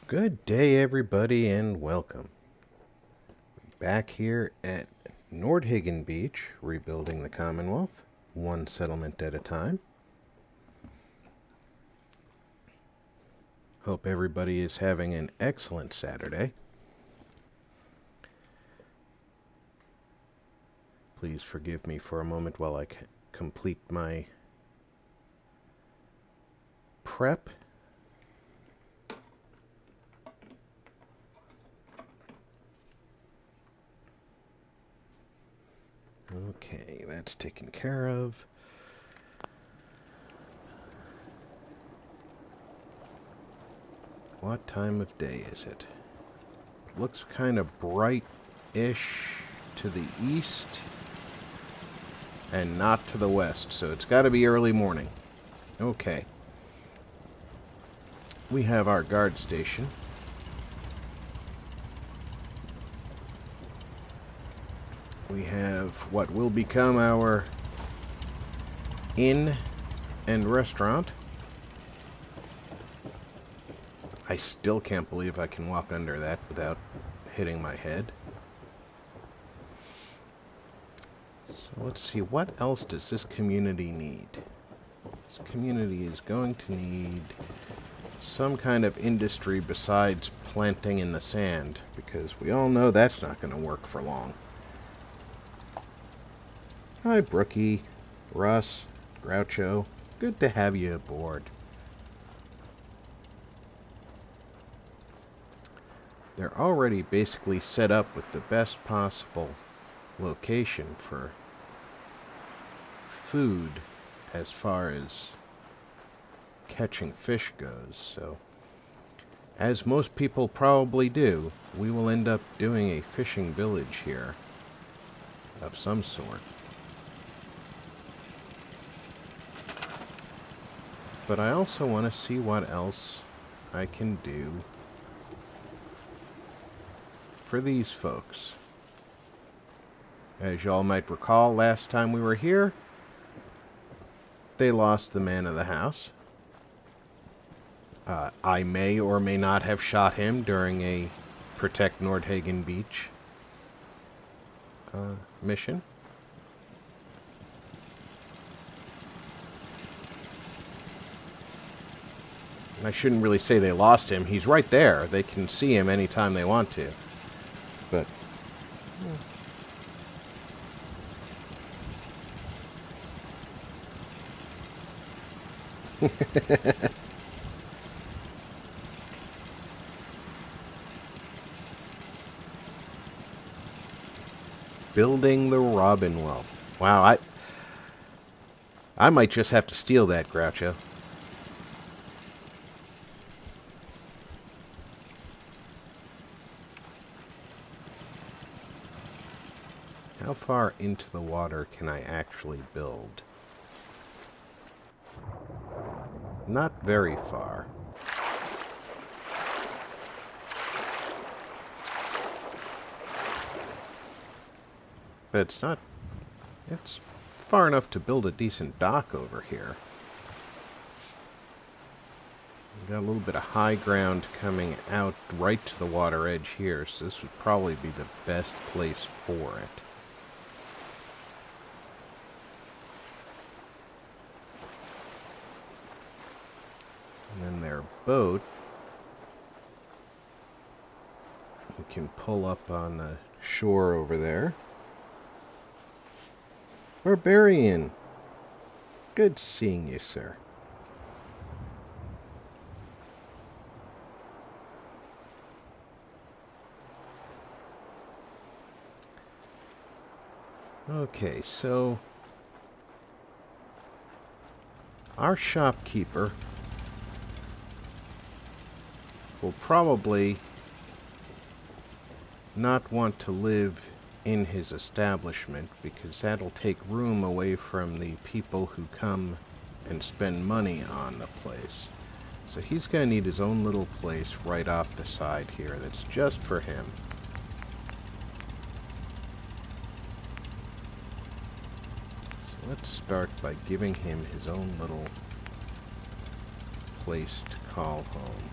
Good day, everybody, and welcome. Back here at Nordhagen Beach, rebuilding the Commonwealth, one settlement at a time. Hope everybody is having an excellent Saturday. Please forgive me for a moment while I complete my prep. Okay, that's taken care of. What time of day is it? Looks kind of bright-ish to the east and not to the west, so it's got to be early morning. Okay. We have our guard station. We have what will become our inn and restaurant. I still can't believe I can walk under that without hitting my head. So let's see, what else does this community need? This community is going to need some kind of industry besides planting in the sand, because we all know that's not going to work for long. Hi, Brookie, Russ, Groucho. Good to have you aboard. They're already basically set up with the best possible location for food as far as catching fish goes. So, as most people probably do, we will end up doing a fishing village here of some sort. But I also want to see what else I can do for these folks. As y'all might recall, last time we were here, they lost the man of the house. I may or may not have shot him during a Protect Nordhagen Beach mission. I shouldn't really say they lost him. He's right there. They can see him anytime they want to. But building the Commonwealth. Wow, I might just have to steal that, Groucho. How far into the water can I actually build? Not very far. But it's far enough to build a decent dock over here. We've got a little bit of high ground coming out right to the water edge here, so this would probably be the best place for it. And then their boat, we can pull up on the shore over there. Barbarian, good seeing you, sir. Okay, so our shopkeeper will probably not want to live in his establishment, because that'll take room away from the people who come and spend money on the place. So he's going to need his own little place right off the side here that's just for him. So let's start by giving him his own little place to call home.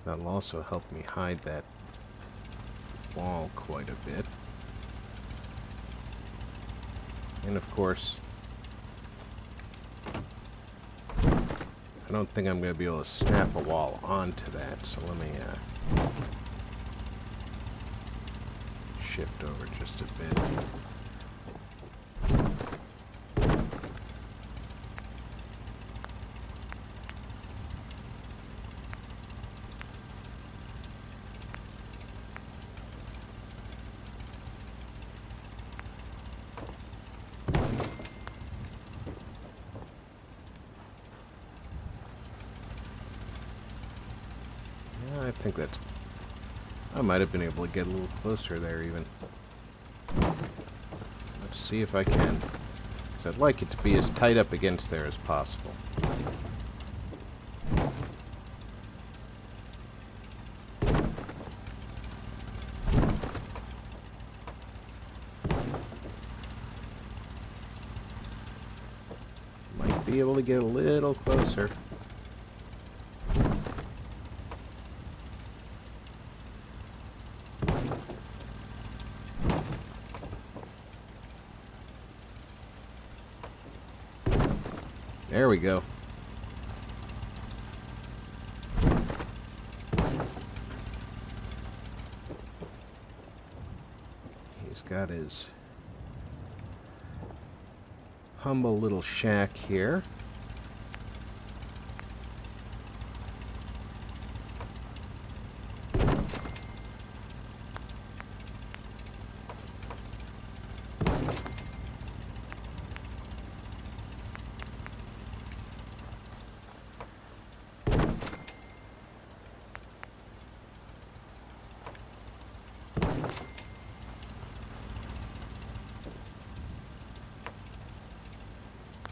That'll also help me hide that wall quite a bit. And of course, I don't think I'm going to be able to snap a wall onto that, so let me shift over just a bit. I think that's... I might have been able to get a little closer there even. Let's see if I can. Because I'd like it to be as tight up against there as possible. Might be able to get a little closer. There we go. He's got his humble little shack here.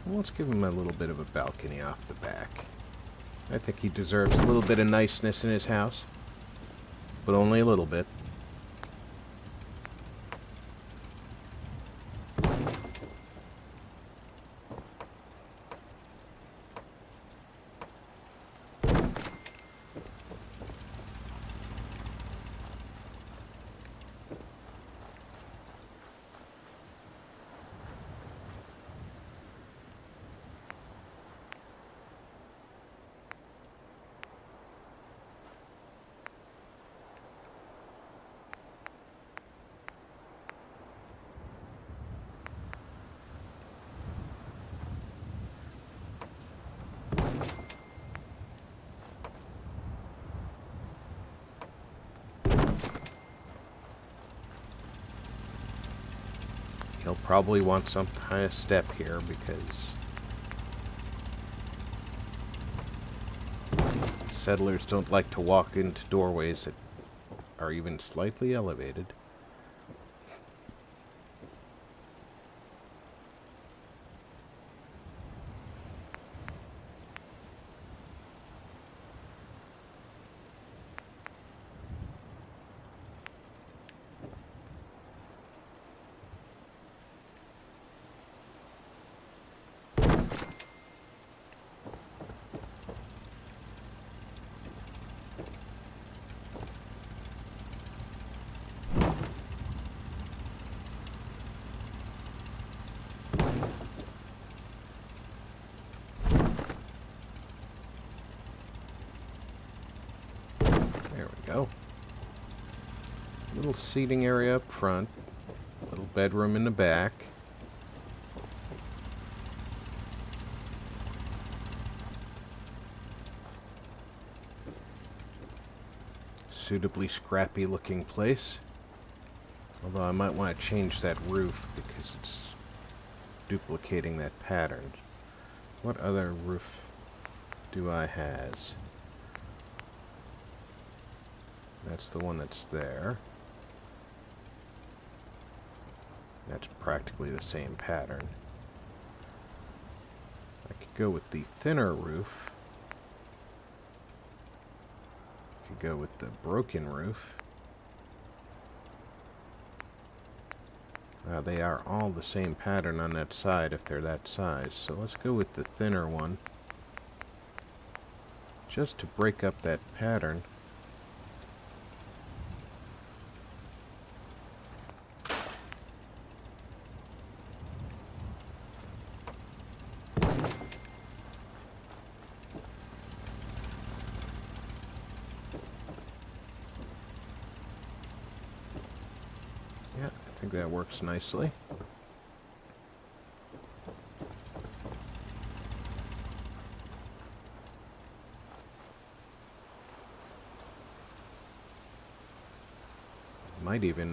Let's give him a little bit of a balcony off the back. I think he deserves a little bit of niceness in his house, but only a little bit. He'll probably want some kind of step here because settlers don't like to walk into doorways that are even slightly elevated. There we go. Little seating area up front. Little bedroom in the back. Suitably scrappy looking place. Although I might want to change that roof because it's duplicating that pattern. What other roof do I has? That's the one that's there. That's practically the same pattern. I could go with the thinner roof. I could go with the broken roof. They are all the same pattern on that side if they're that size. So let's go with the thinner one. Just to break up that pattern. think that works nicely. Might even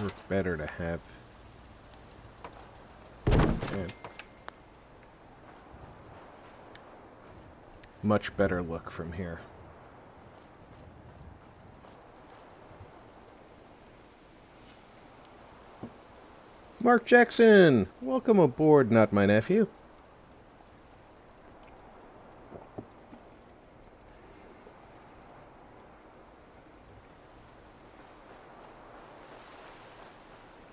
work better to have much better look from here. Mark Jackson, welcome aboard, not my nephew.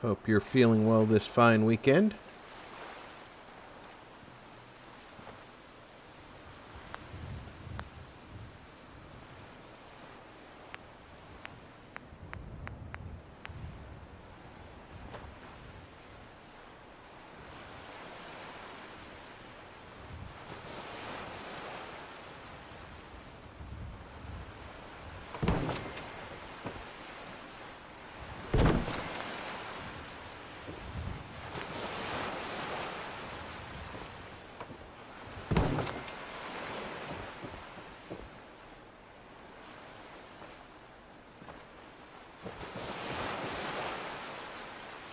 Hope you're feeling well this fine weekend.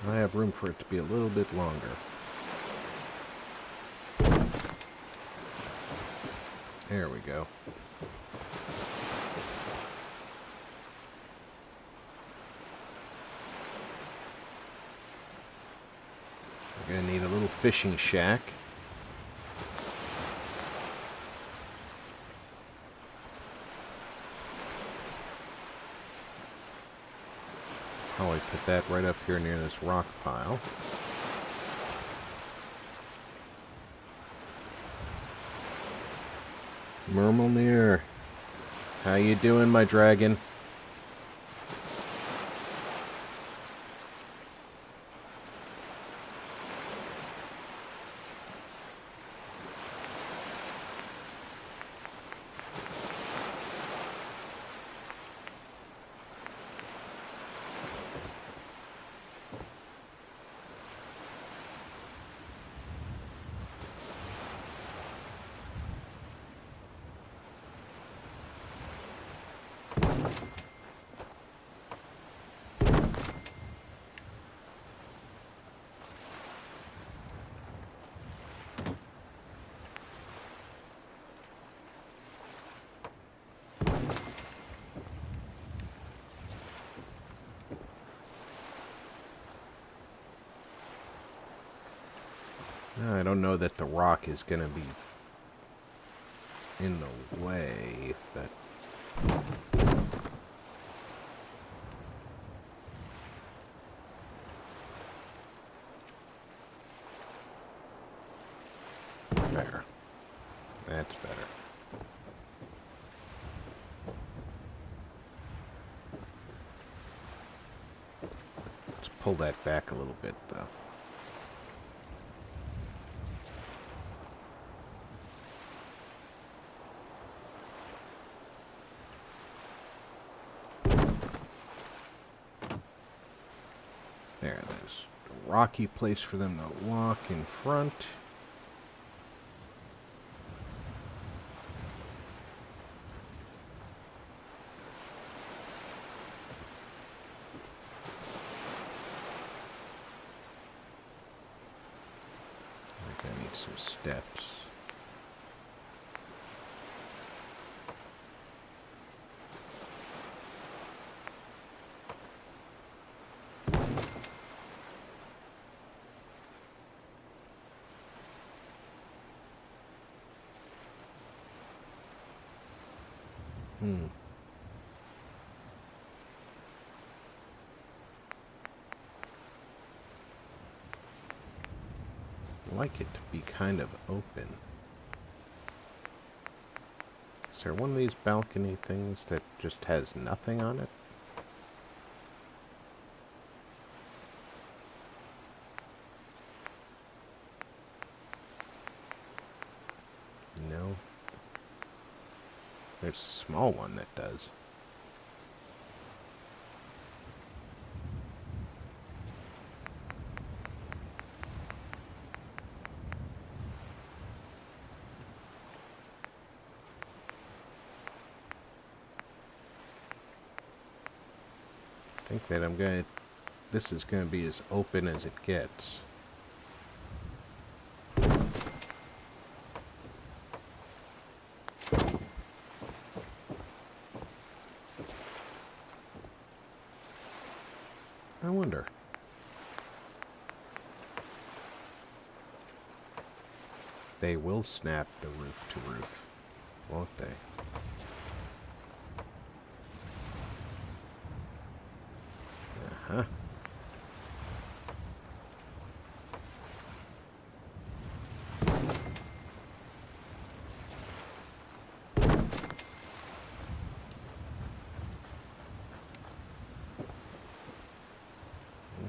I have room for it to be a little bit longer. There we go. We're gonna need a little fishing shack. Probably put that right up here near this rock pile. Murmelnir, how you doing, my dragon? I don't know that the rock is going to be in the way, but... There. That's better. Let's pull that back a little bit, though. There it is. A rocky place for them to walk in front. I think I need some steps. I like it to be kind of open. Is there one of these balcony things that just has nothing on it? No. There's a small one that does. I think that this is gonna be as open as it gets. I wonder. They will snap the roof to roof, won't they? Uh-huh.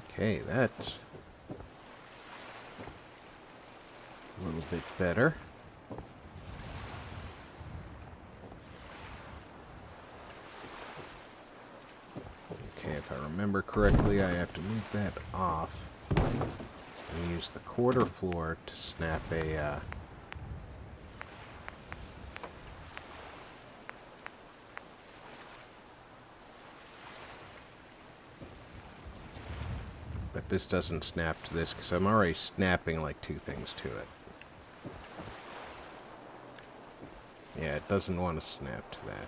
Okay, that's a little bit better. Okay, if I remember correctly, I have to move that off and use the quarter floor to snap a but this doesn't snap to this because I'm already snapping like two things to it. Yeah, it doesn't want to snap to that.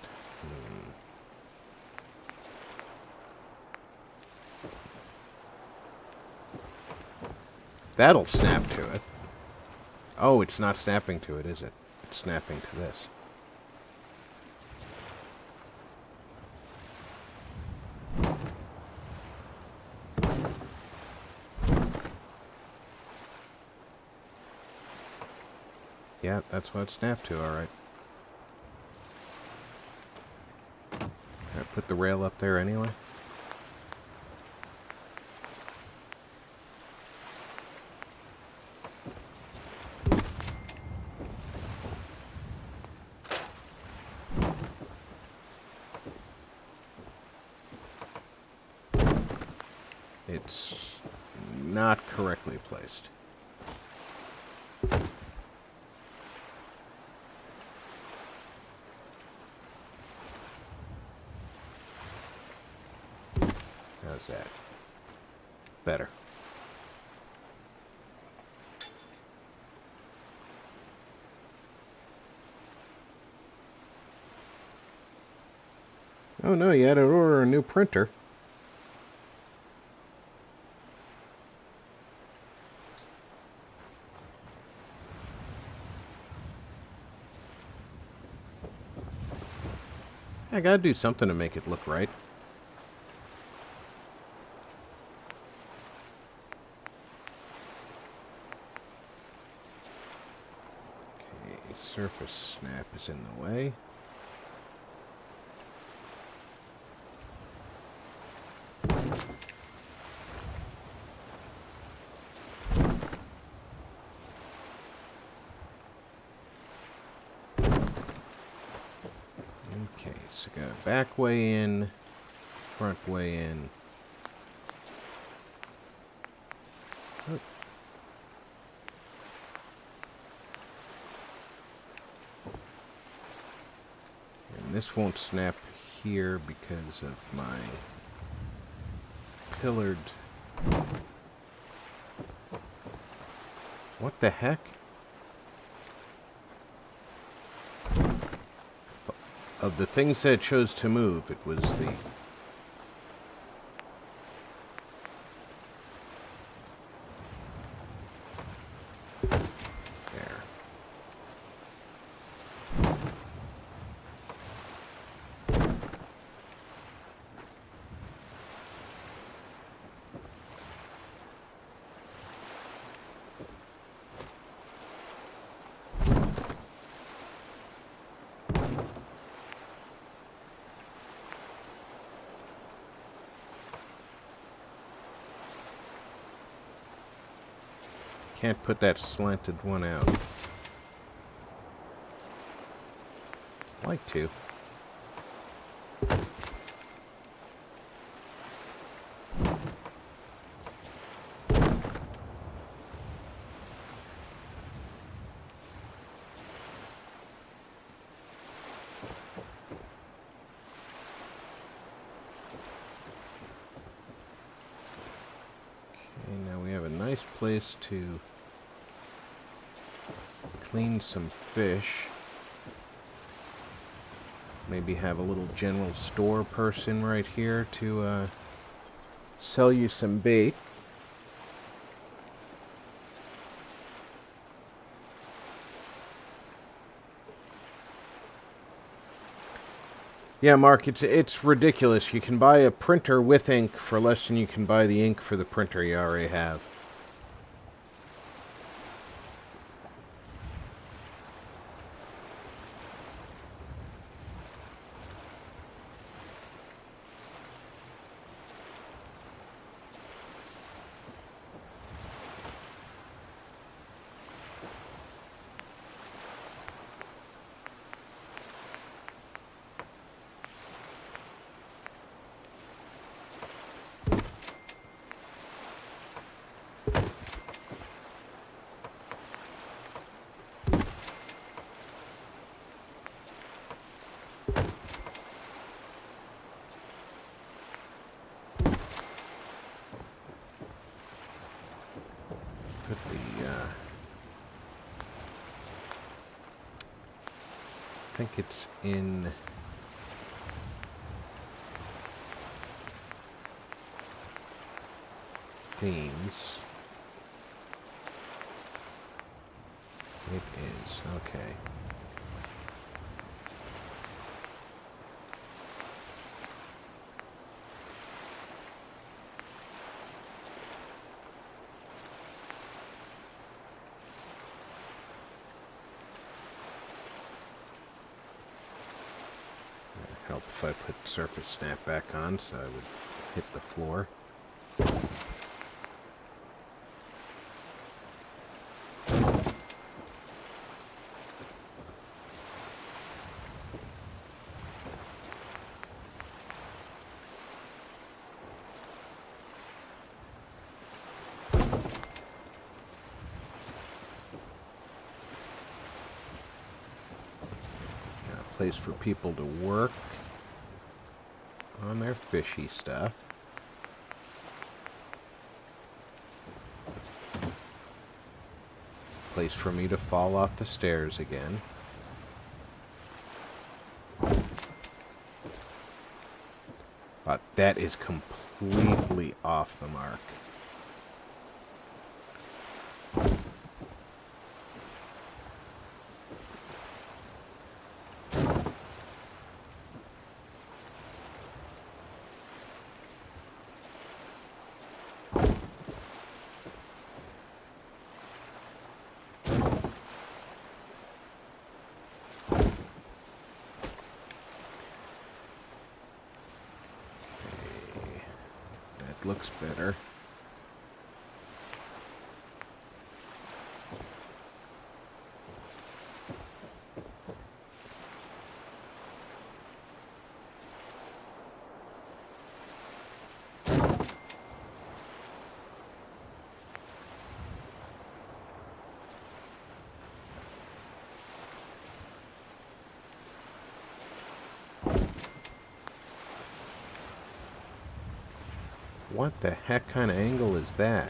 That'll snap to it. Oh, it's not snapping to it, is it? It's snapping to this. Yeah, that's what it snapped to, alright. I put the rail up there anyway. It's not correctly placed. How's that? Better. Oh no, you had to order a new printer. I gotta do something to make it look right. Okay, surface snap is in the way. Okay, so got back way in, front way in. Oh. And this won't snap here because of my pillared... What the heck? Of the things that it chose to move, it was the... There. Can't put that slanted one out. I'd like to. place to clean some fish. Maybe have a little general store person right here to sell you some bait. Yeah, Mark, it's ridiculous. You can buy a printer with ink for less than you can buy the ink for the printer you already have. Put the, I think it's in themes. It is, okay. Help if I put surface snap back on so I would hit the floor. Place for people to work on their fishy stuff. Place for me to fall off the stairs again. But that is completely off the mark. Looks better. What the heck kind of angle is that?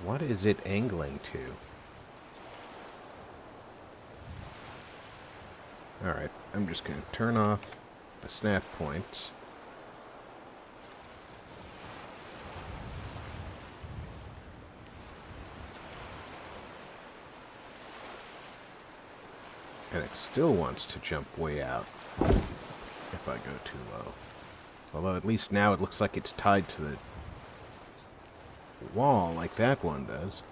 What is it angling to? Alright, I'm just going to turn off the snap points. And it still wants to jump way out if I go too low. Although at least now it looks like it's tied to the wall like that one does.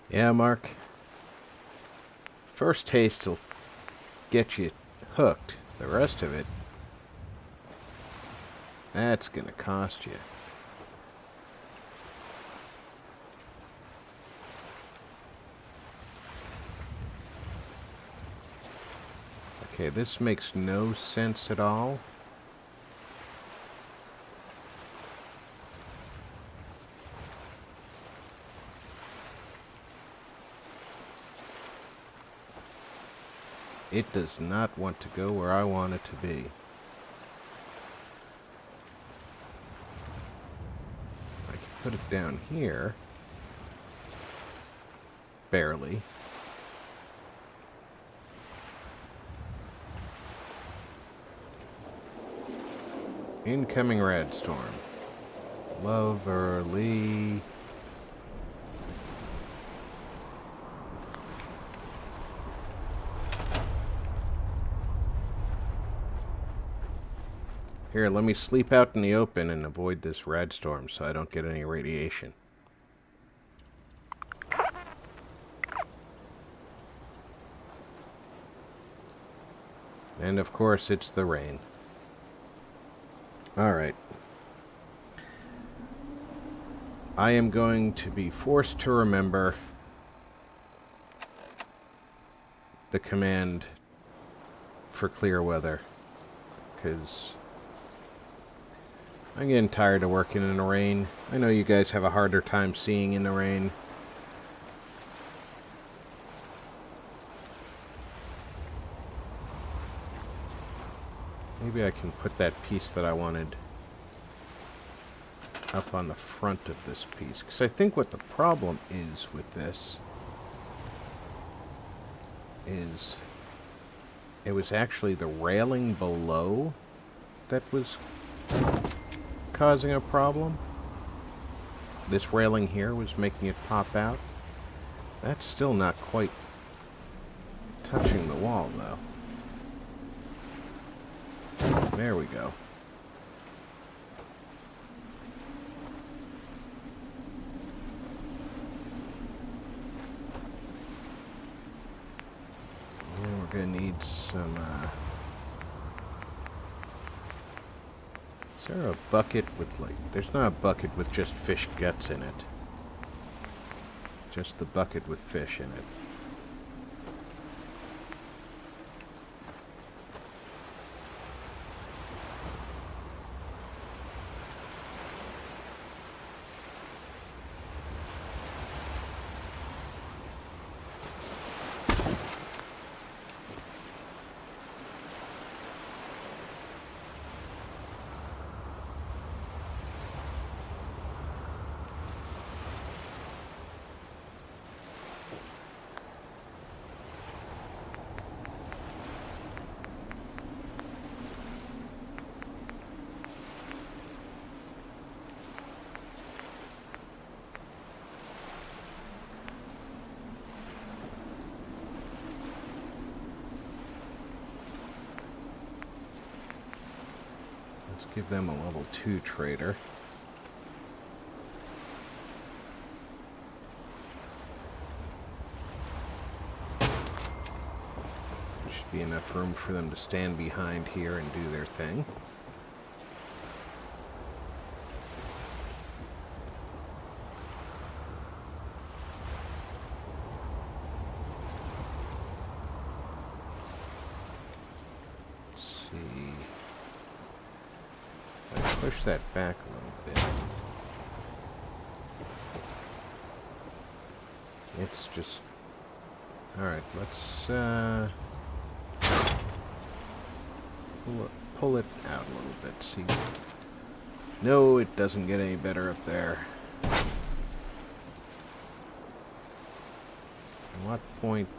Yeah, Mark. First taste will get you hooked. The rest of it, That's gonna cost you. Okay, this makes no sense at all. It does not want to go where I want it to be. I can put it down here. Barely. Incoming red storm. Lovely. Here, let me sleep out in the open and avoid this red storm so I don't get any radiation. And of course, it's the rain. Alright. I am going to be forced to remember the command for clear weather, because I'm getting tired of working in the rain. I know you guys have a harder time seeing in the rain. Maybe I can put that piece that I wanted up on the front of this piece, because I think what the problem is with this is it was actually the railing below that was causing a problem. This railing here was making it pop out. That's still not quite touching the wall, though. There we go. And we're going to need some... Is there a bucket with, like... There's not a bucket with just fish guts in it. Just the bucket with fish in it. Let's give them a level 2 trader. There should be enough room for them to stand behind here and do their thing. Push that back a little bit. It's just... Alright, let's pull it out a little bit. See? No, it doesn't get any better up there. At what point...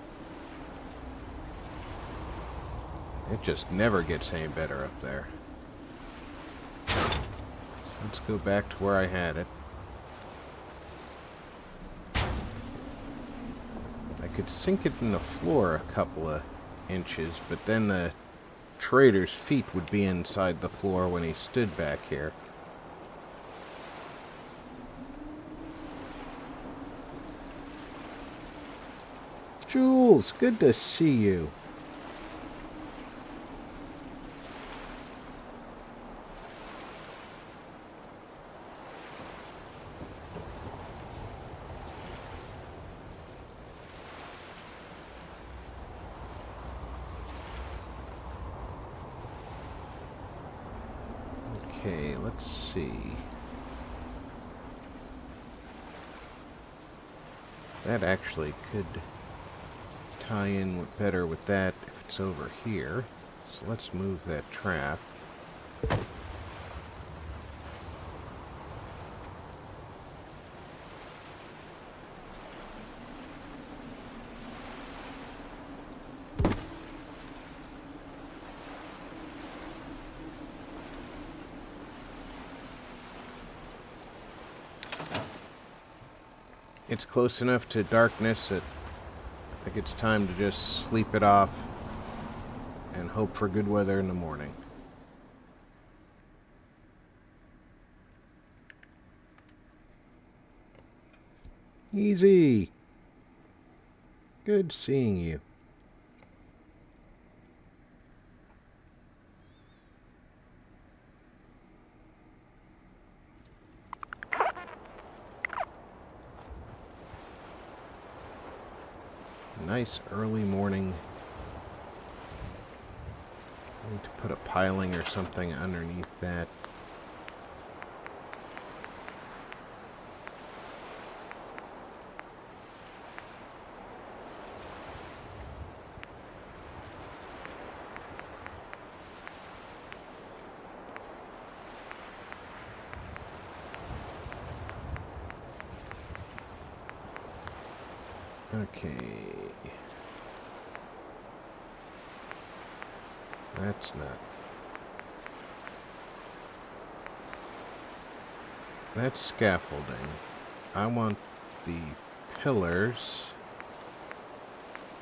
It just never gets any better up there. Let's go back to where I had it. I could sink it in the floor a couple of inches, but then the trader's feet would be inside the floor when he stood back here. Jules, good to see you. let's see. That actually could tie in better with that if it's over here. So let's move that trap. It's close enough to darkness that I think it's time to just sleep it off and hope for good weather in the morning. Easy. Good seeing you. Nice early morning. I need to put a piling or something underneath that. Okay. That's not. That's scaffolding. I want the pillars.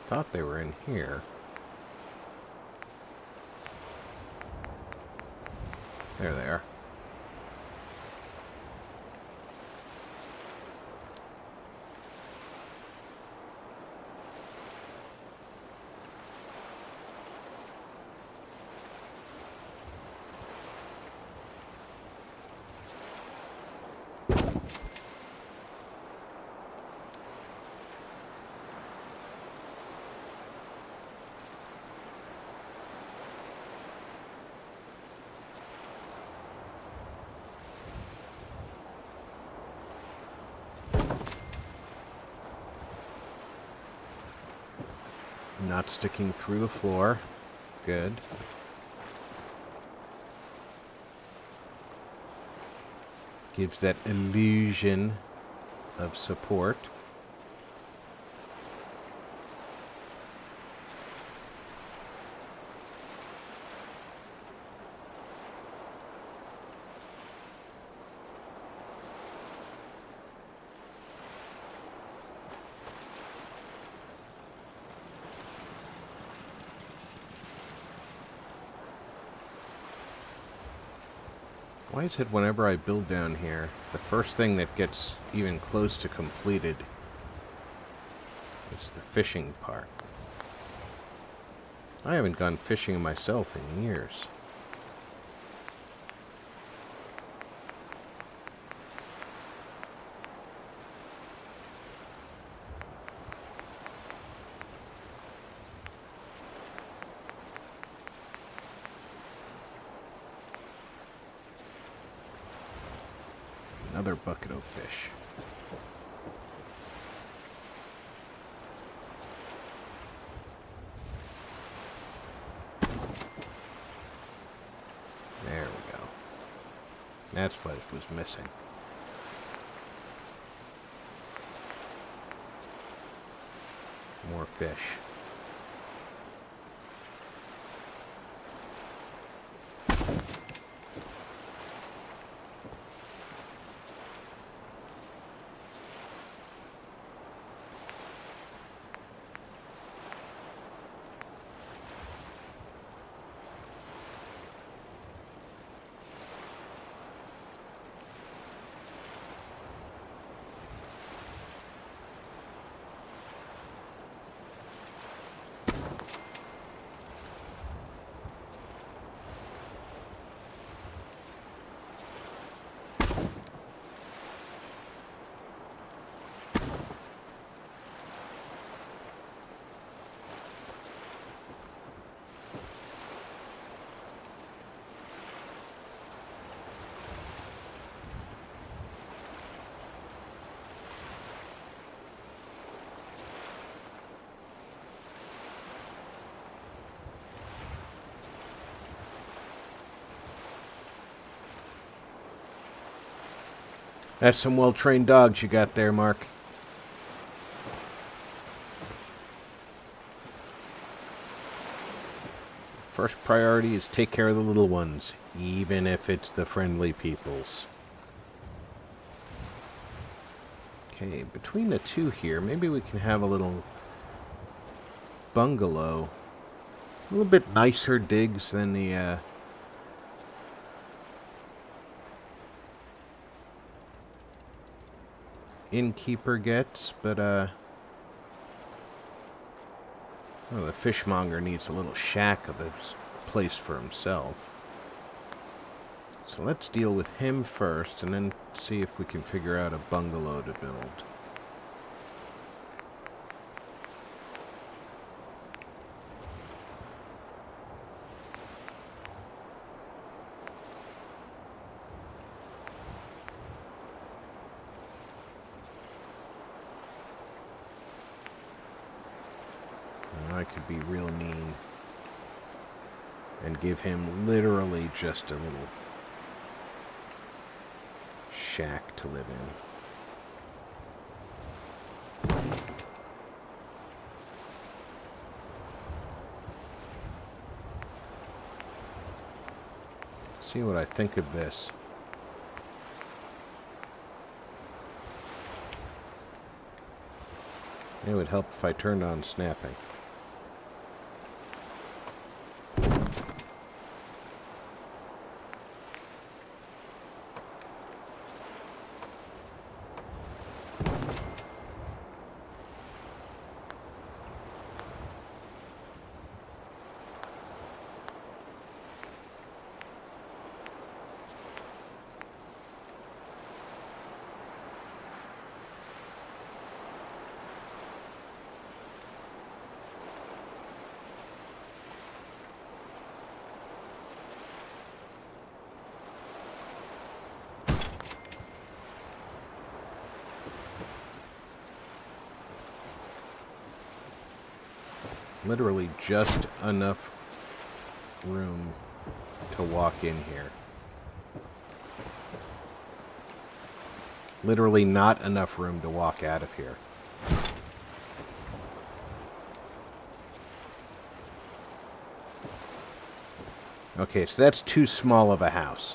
Thought they were in here. There they are. Not sticking through the floor. Good. Gives that illusion of support. Why is it whenever I build down here, the first thing that gets even close to completed is the fishing part? I haven't gone fishing myself in years. Another bucket of fish. There we go. That's what it was missing. More fish. That's some well-trained dogs you got there, Mark. First priority is take care of the little ones, even if it's the friendly peoples. Okay, between the two here, maybe we can have a little bungalow. A little bit nicer digs than the innkeeper gets, but well, the fishmonger needs a little shack of a place for himself. So let's deal with him first, and then see if we can figure out a bungalow to build. I could be real mean and give him literally just a little shack to live in. See what I think of this. It would help if I turned on snapping. Literally just enough room to walk in here. Literally not enough room to walk out of here. Okay, so that's too small of a house.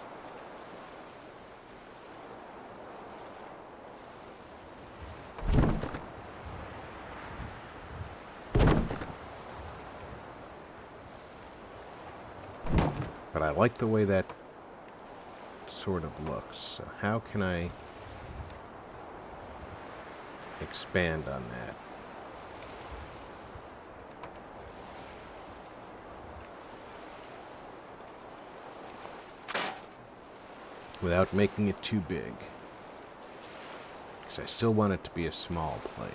But I like the way that sort of looks. So how can I expand on that? Without making it too big. Because I still want it to be a small place.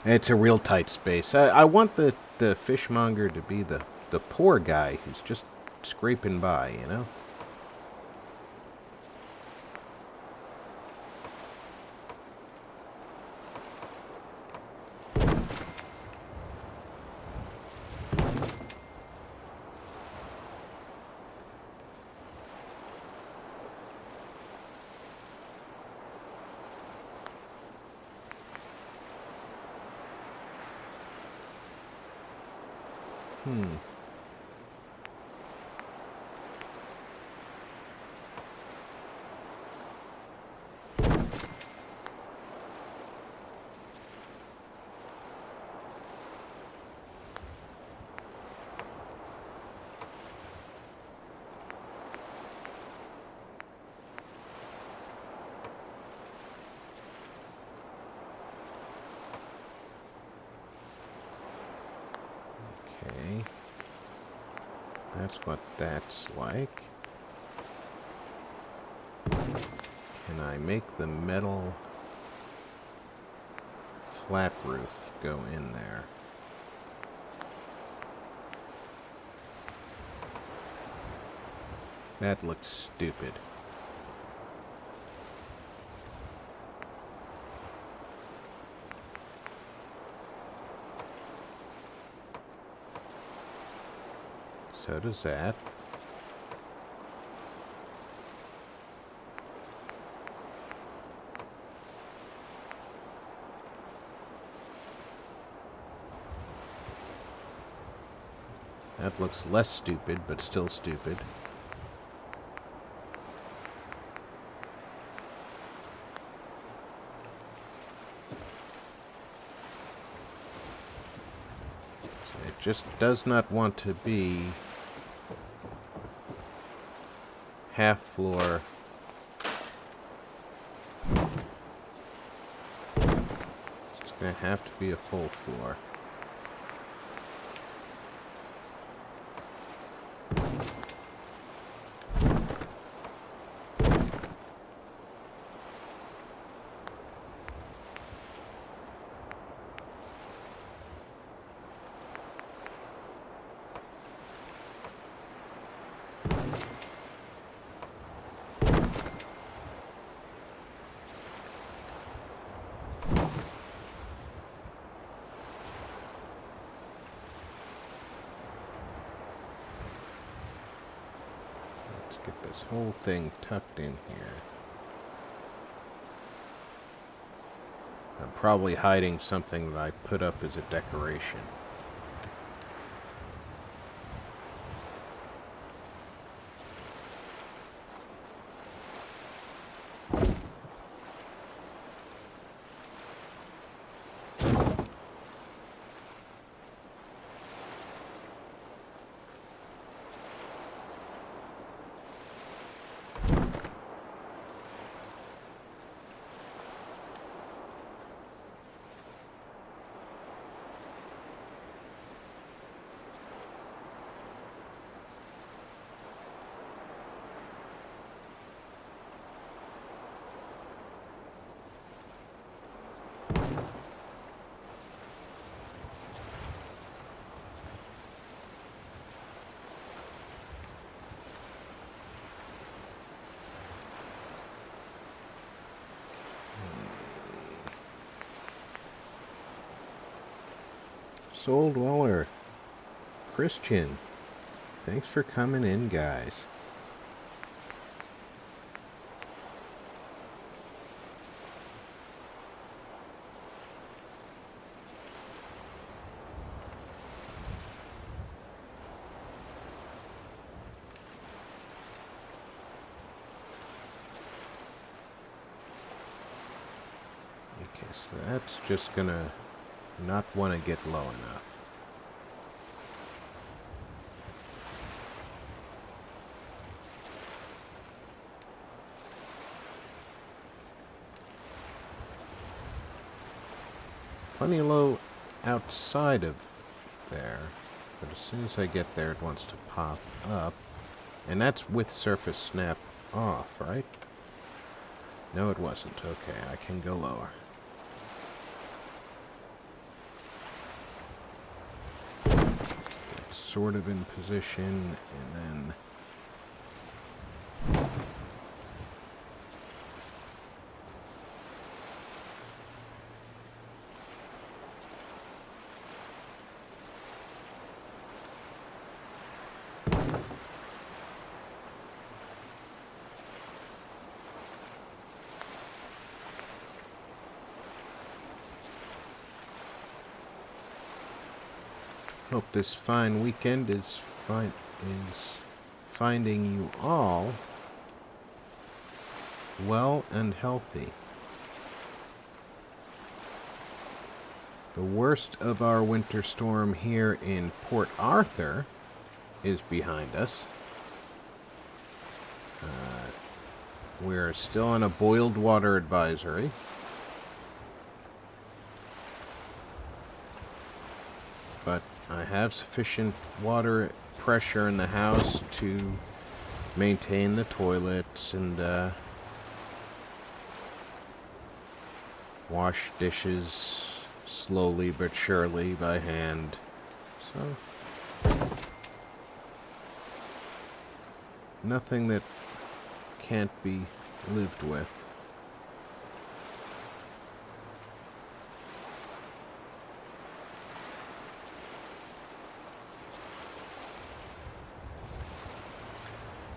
It's a real tight space. I want the fishmonger to be the poor guy who's just scraping by, you know? Okay. That's what that's like. Can I make the metal flat roof go in there? That looks stupid. So does that. That looks less stupid, but still stupid. It just does not want to be half floor. It's going to have to be a full floor. Get this whole thing tucked in here. I'm probably hiding something that I put up as a decoration. Soul Dweller, Christian, thanks for coming in, guys. Okay, so that's just gonna not want to get low enough. Plenty low outside of there, but as soon as I get there it wants to pop up. And that's with surface snap off, right? No, it wasn't. Okay, I can go lower. Sort of in position, and then hope this fine weekend is finding you all well and healthy. The worst of our winter storm here in Port Arthur is behind us. We're still on a boiled water advisory. But I have sufficient water pressure in the house to maintain the toilets and wash dishes slowly but surely by hand. So nothing that can't be lived with.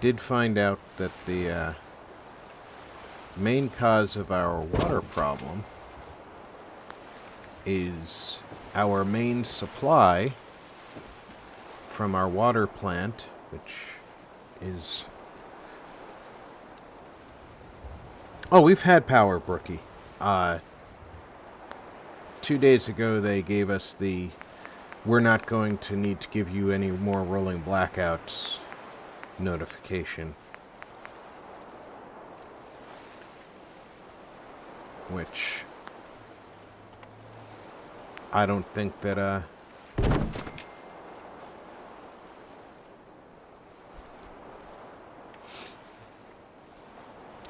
did find out that the main cause of our water problem is our main supply from our water plant, which is... Oh, we've had power, Brookie. 2 days ago they gave us the "we're not going to need to give you any more rolling blackouts" notification. Which I don't think that I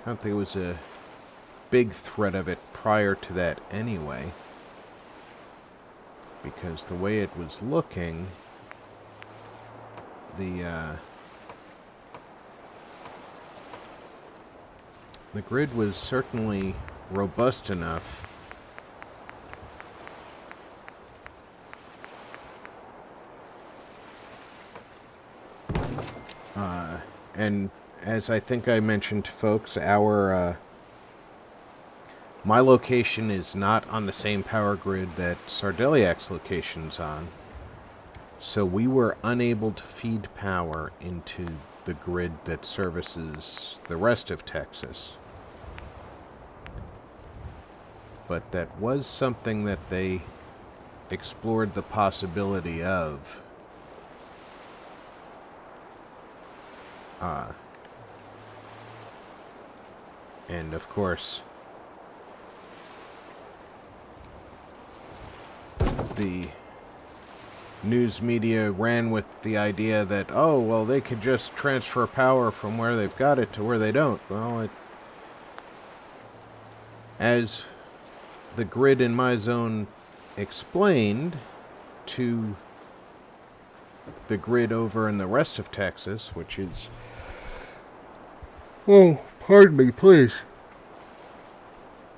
don't think it was a big threat of it prior to that anyway. Because the way it was looking, the grid was certainly robust enough and as I think I mentioned to folks, my location is not on the same power grid that Sardeliak's location's on, so we were unable to feed power into the grid that services the rest of Texas. But that was something that they explored the possibility of. And of course, the news media ran with the idea that, oh, well, they could just transfer power from where they've got it to where they don't. Well, as the grid in my zone explained to the grid over in the rest of Texas, which is... Oh, pardon me, please.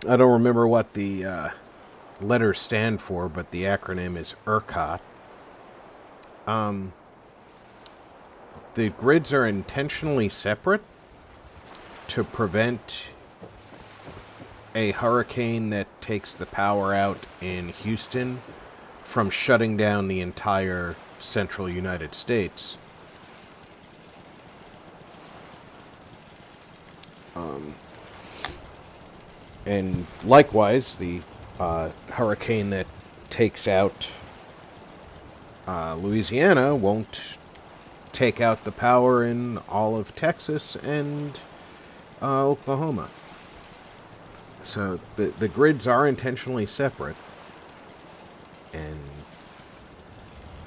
I don't remember what the letters stand for, but the acronym is ERCOT. The grids are intentionally separate to prevent a hurricane that takes the power out in Houston from shutting down the entire central United States. And likewise, the hurricane that takes out Louisiana won't take out the power in all of Texas and Oklahoma. So the grids are intentionally separate, and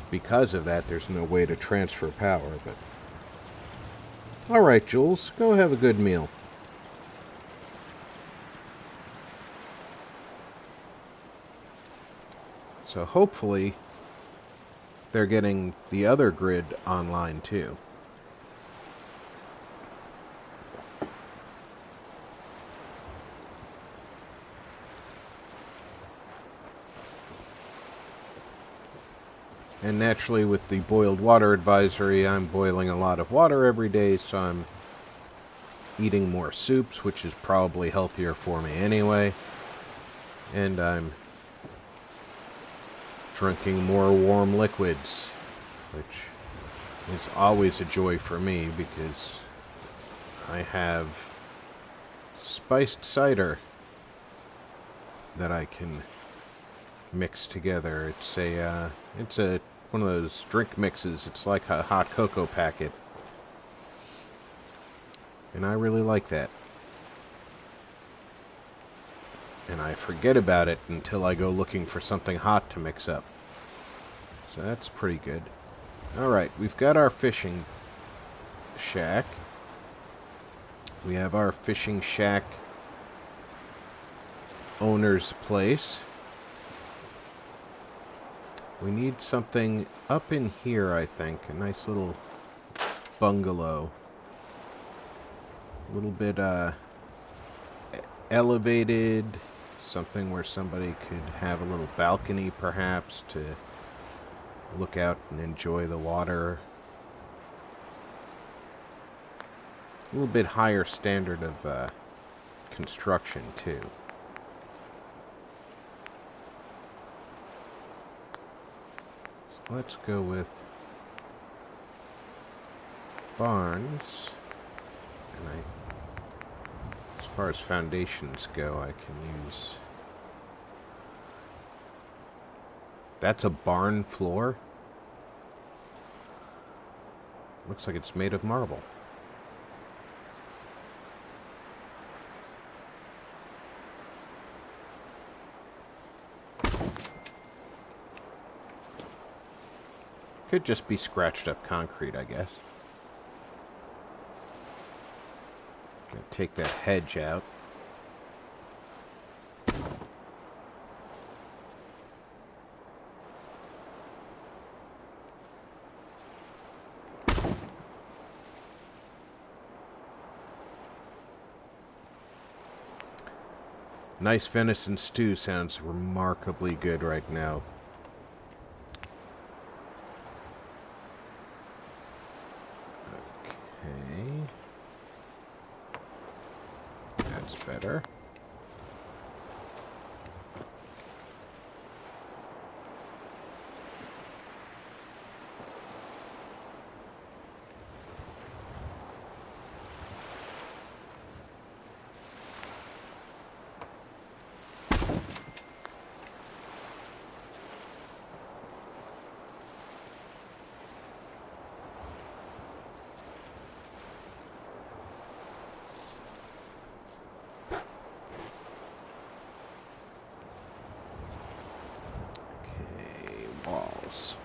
because of that, there's no way to transfer power. But all right, Jules, go have a good meal. So hopefully they're getting the other grid online too. And naturally, with the boiled water advisory, I'm boiling a lot of water every day, so I'm eating more soups, which is probably healthier for me anyway. And I'm drinking more warm liquids, which is always a joy for me because I have spiced cider that I can mix together. It's a one of those drink mixes. It's like a hot cocoa packet, and I really like that. And I forget about it until I go looking for something hot to mix up. So that's pretty good. Alright, we've got our fishing shack. We have our fishing shack owner's place. We need something up in here, I think. A nice little bungalow. A little bit elevated. Something where somebody could have a little balcony, perhaps, to look out and enjoy the water. A little bit higher standard of construction, too. So let's go with barns. And as far as foundations go, I can use... That's a barn floor? Looks like it's made of marble. Could just be scratched up concrete, I guess. Gonna take that hedge out. Nice venison stew sounds remarkably good right now. Okay. That's better. Walls.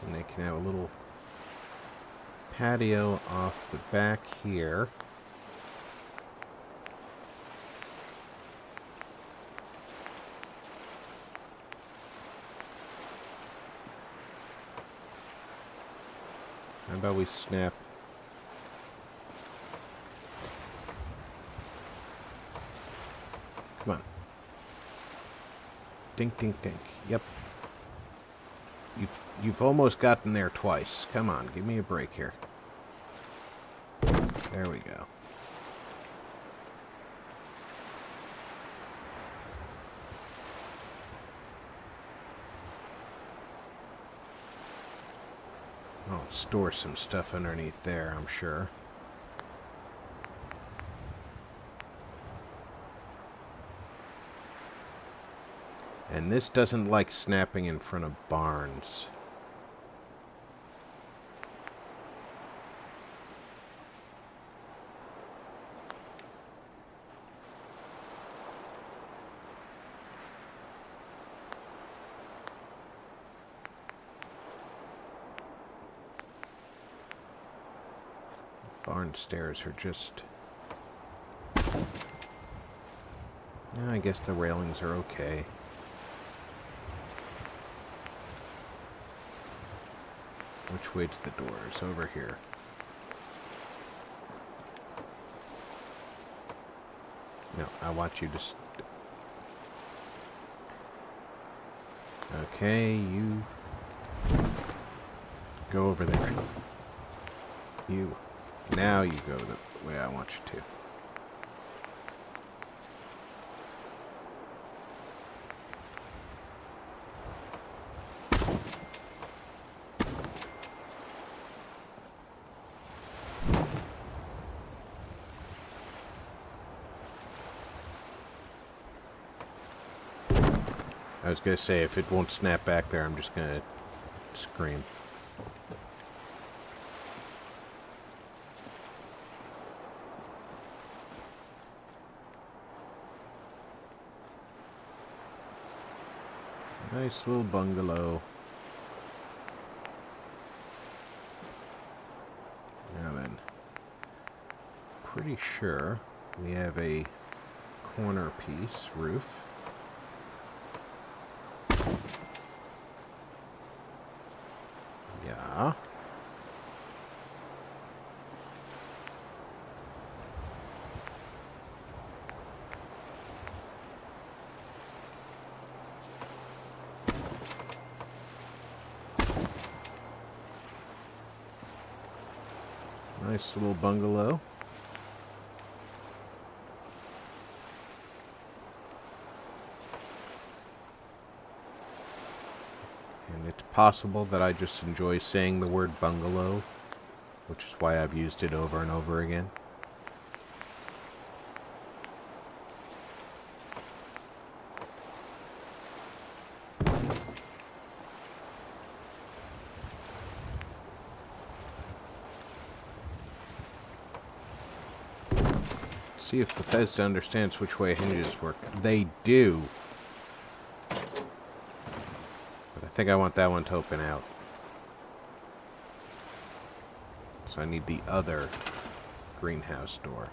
And they can have a little patio off the back here. How about we snap? Come on. Dink, dink, dink. Yep. You've almost gotten there twice. Come on, give me a break here. There we go. I'll store some stuff underneath there, I'm sure. And this doesn't like snapping in front of barns. Barn stairs are just... I guess the railings are okay. Which way's the doors? Over here. No, I want you to... Okay, you... Go over there. You... Now you go the way I want you to. I was going to say, if it won't snap back there, I'm just going to scream. Nice little bungalow. Now then, pretty sure we have a corner piece roof. Yeah. Nice little bungalow. And it's possible that I just enjoy saying the word bungalow, which is why I've used it over and over again. See if Bethesda understands which way hinges work. They do. But I think I want that one to open out. So I need the other greenhouse door.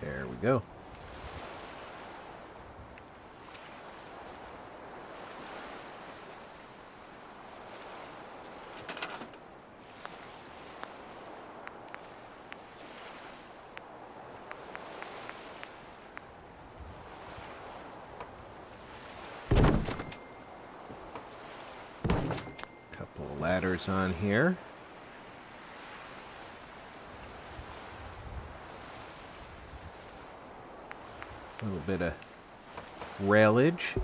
There we go. Couple of ladders on here. A little bit of railage.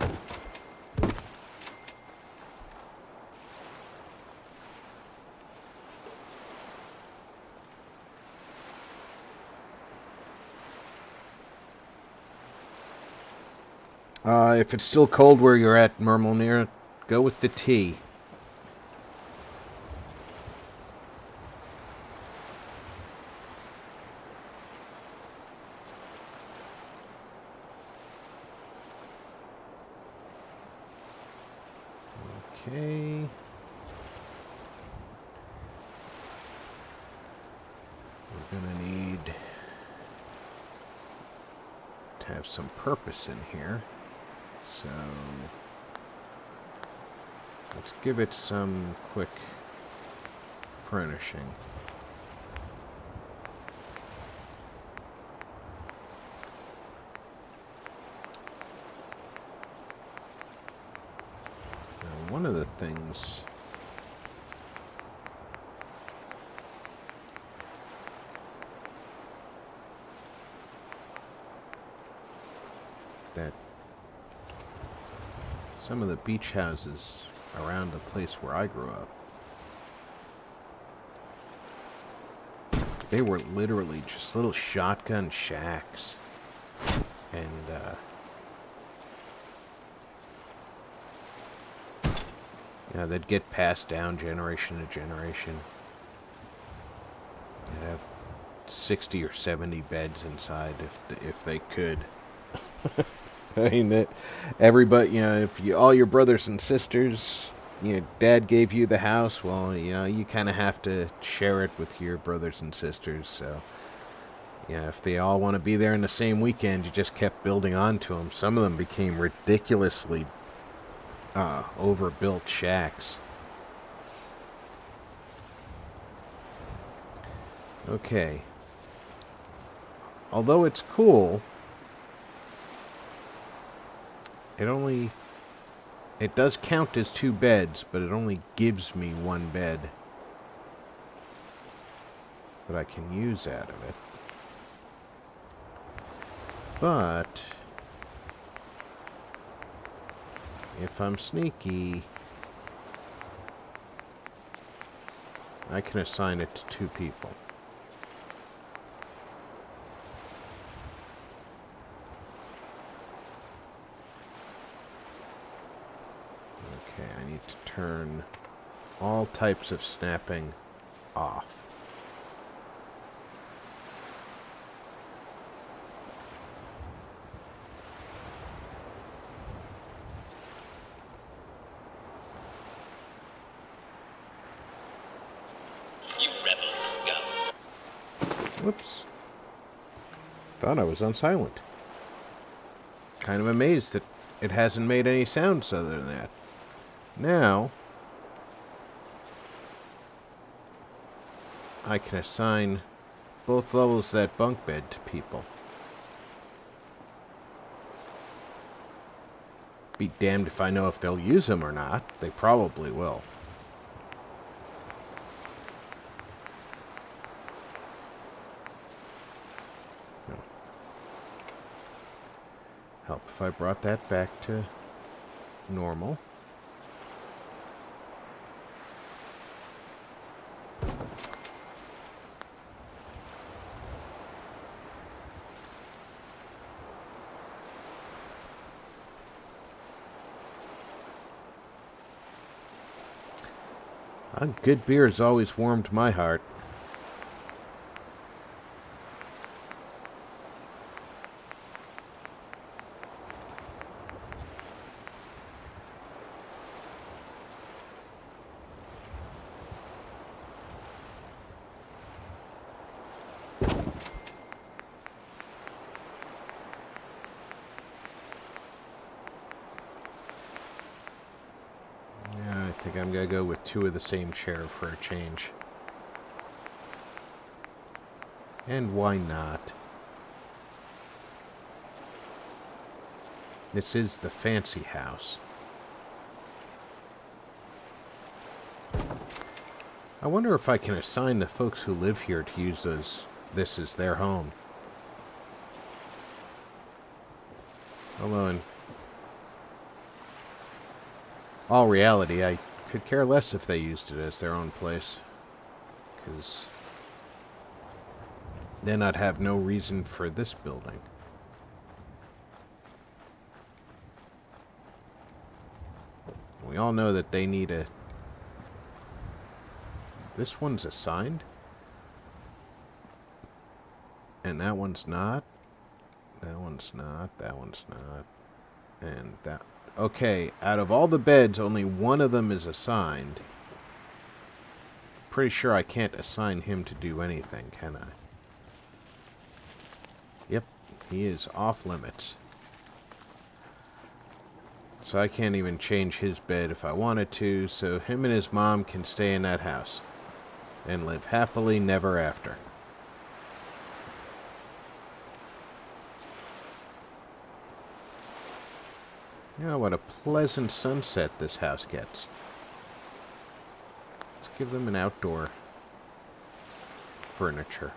If it's still cold where you're at, Mermelnir, go with the tea. Okay. We're gonna need to have some purpose in here. So let's give it some quick furnishing. Now, one of the things that some of the beach houses around the place where I grew up, they were literally just little shotgun shacks. And, you know, they'd get passed down generation to generation. They'd have 60 or 70 beds inside if they could. I mean, that everybody, you know, if you, all your brothers and sisters, you know, Dad gave you the house, well, you know, you kind of have to share it with your brothers and sisters. So, yeah, if they all want to be there in the same weekend, you just kept building onto them. Some of them became ridiculously overbuilt shacks. Okay. Although it's cool, it does count as 2 beds, but it only gives me 1 bed that I can use out of it. But if I'm sneaky, I can assign it to 2 people. Okay, I need to turn all types of snapping off. Whoops. Thought I was on silent. Kind of amazed that it hasn't made any sounds other than that. Now, I can assign both levels of that bunk bed to people. Be damned if I know if they'll use them or not. They probably will. Help if I brought that back to normal. Good beer has always warmed my heart. I think I'm going to go with 2 of the same chair for a change. And why not? This is the fancy house. I wonder if I can assign the folks who live here to use this as their home. Although in all reality, I could care less if they used it as their own place. Because then I'd have no reason for this building. We all know that they need a... This one's assigned? And that one's not? That one's not. That one's not. And that... Okay, out of all the beds, only one of them is assigned. Pretty sure I can't assign him to do anything, can I? Yep, he is off limits. So I can't even change his bed if I wanted to, so him and his mom can stay in that house and live happily never after. You know what a pleasant sunset this house gets. Let's give them an outdoor furniture.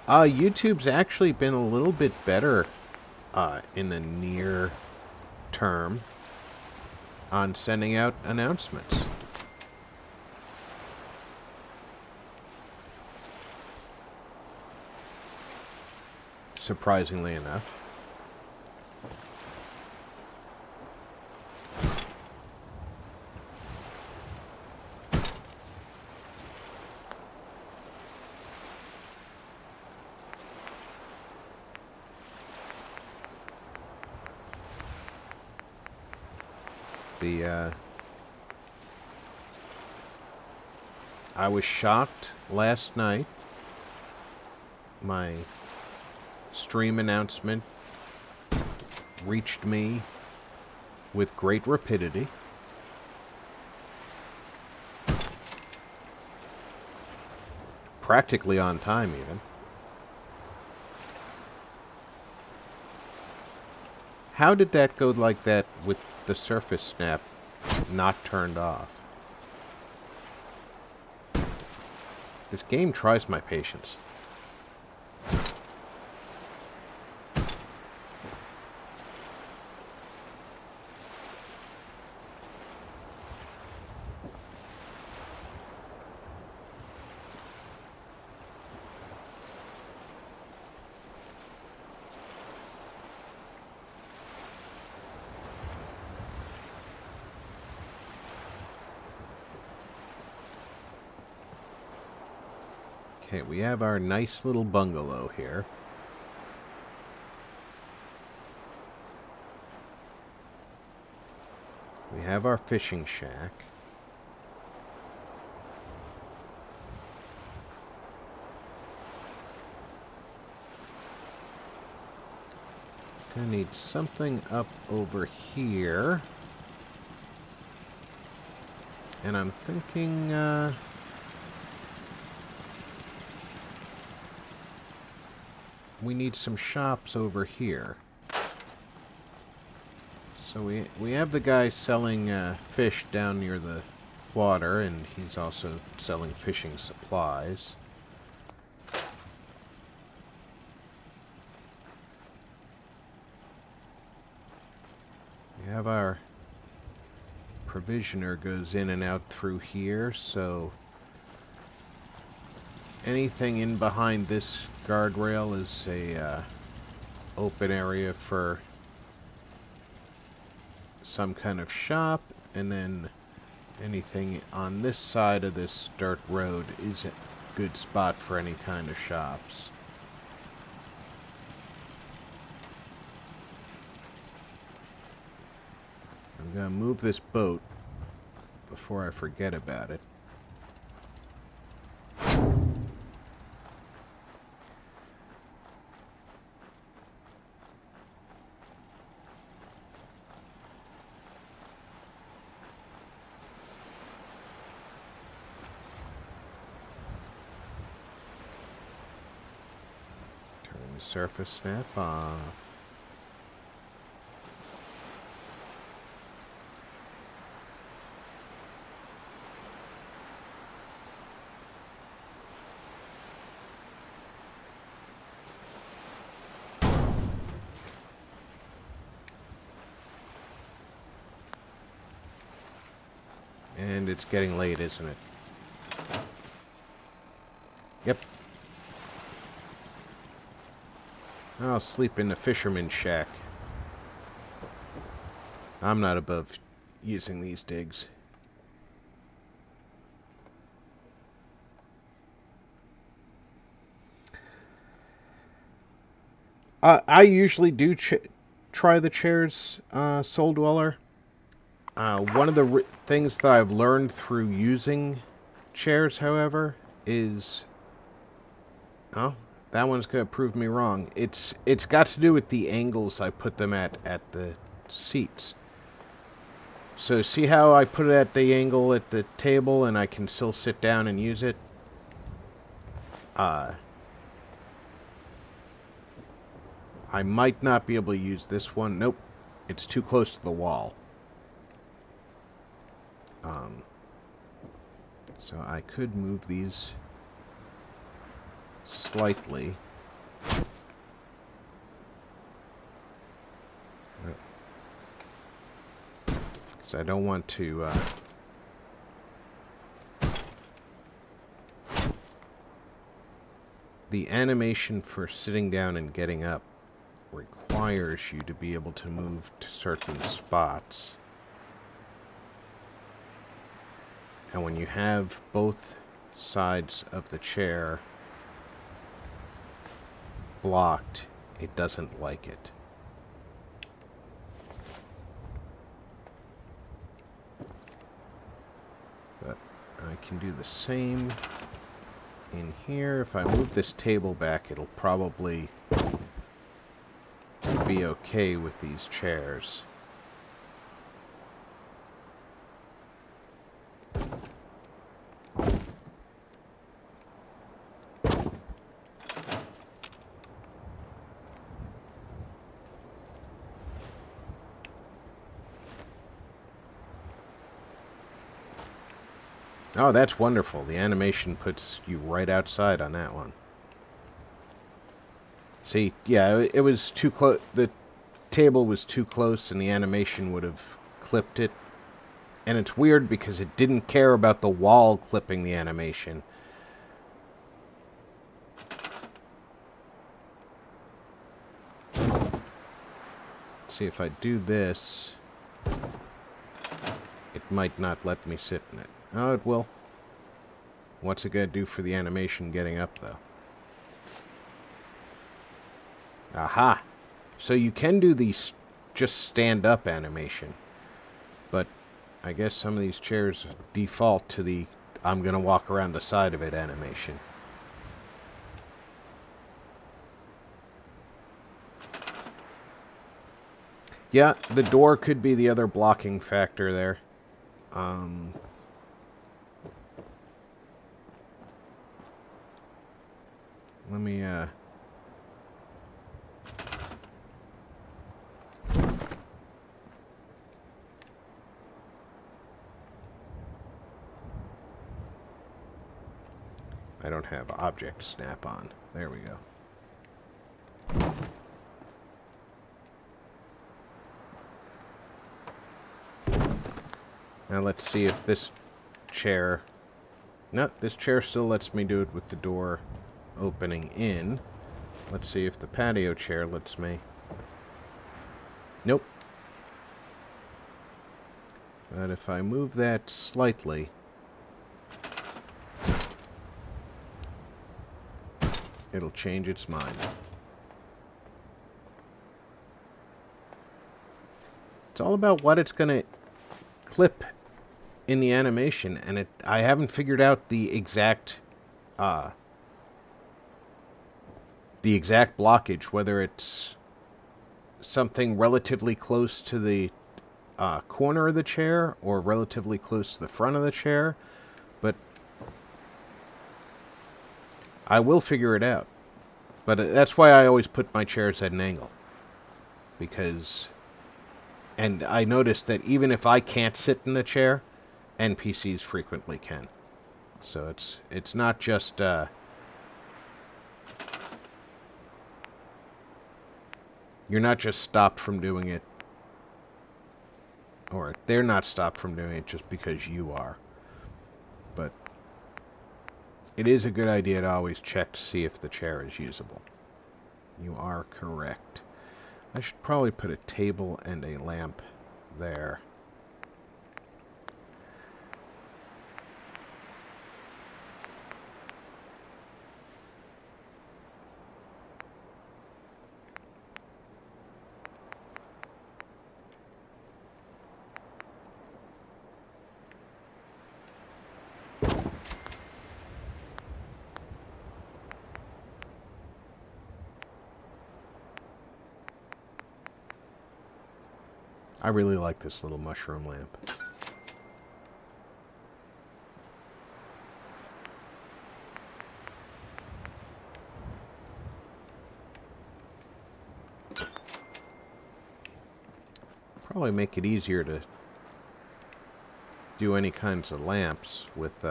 YouTube's actually been a little bit better in the near term on sending out announcements. Surprisingly enough. I was shocked last night. My stream announcement reached me with great rapidity. Practically on time, even. How did that go like that with the surface snap not turned off. This game tries my patience. Okay, we have our nice little bungalow here. We have our fishing shack. Gonna need something up over here. And I'm thinking, we need some shops over here. So we have the guy selling fish down near the water, and he's also selling fishing supplies. We have our provisioner goes in and out through here, so anything in behind this guardrail is a open area for some kind of shop, and then anything on this side of this dirt road is a good spot for any kind of shops. I'm gonna move this boat before I forget about it. Turn the surface snap off. And it's getting late, isn't it? Yep. I'll sleep in the fisherman's shack. I'm not above using these digs. I usually do try the chairs, Soul Dweller. One of the things that I've learned through using chairs, however, is... Oh, that one's going to prove me wrong. It's got to do with the angles I put them at the seats. So see how I put it at the angle at the table and I can still sit down and use it? I might not be able to use this one. Nope. It's too close to the wall. So I could move these slightly. Because I don't want to... The animation for sitting down and getting up requires you to be able to move to certain spots. And when you have both sides of the chair blocked, it doesn't like it. But I can do the same in here. If I move this table back, it'll probably be okay with these chairs. Oh, that's wonderful. The animation puts you right outside on that one. See, yeah, it was too close. The table was too close, and the animation would have clipped it. And it's weird because it didn't care about the wall clipping the animation. See, if I do this, it might not let me sit in it. Oh, it will. What's it going to do for the animation getting up, though? Aha! So you can do these just stand-up animation. But I guess some of these chairs default to the I'm going to walk around the side of it animation. Yeah, the door could be the other blocking factor there. Let me, I don't have object snap on. There we go. Now let's see if this chair... No, this chair still lets me do it with the door opening in. Let's see if the patio chair lets me. Nope. But if I move that slightly, it'll change its mind. It's all about what it's going to clip in the animation, and I haven't figured out the exact blockage, whether it's something relatively close to the corner of the chair or relatively close to the front of the chair, but I will figure it out. But that's why I always put my chairs at an angle, because, and I noticed that even if I can't sit in the chair, NPCs frequently can. So it's not just you're not just stopped from doing it, or they're not stopped from doing it just because you are. But it is a good idea to always check to see if the chair is usable. You are correct. I should probably put a table and a lamp there. I really like this little mushroom lamp. Probably make it easier to do any kinds of lamps with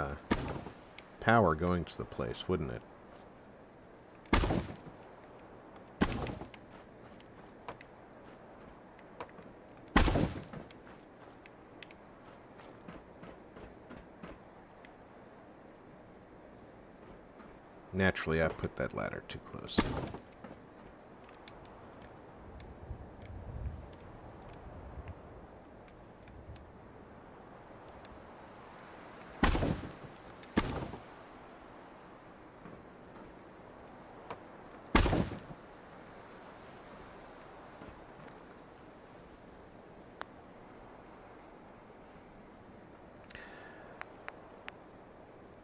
power going to the place, wouldn't it? Naturally, I put that ladder too close.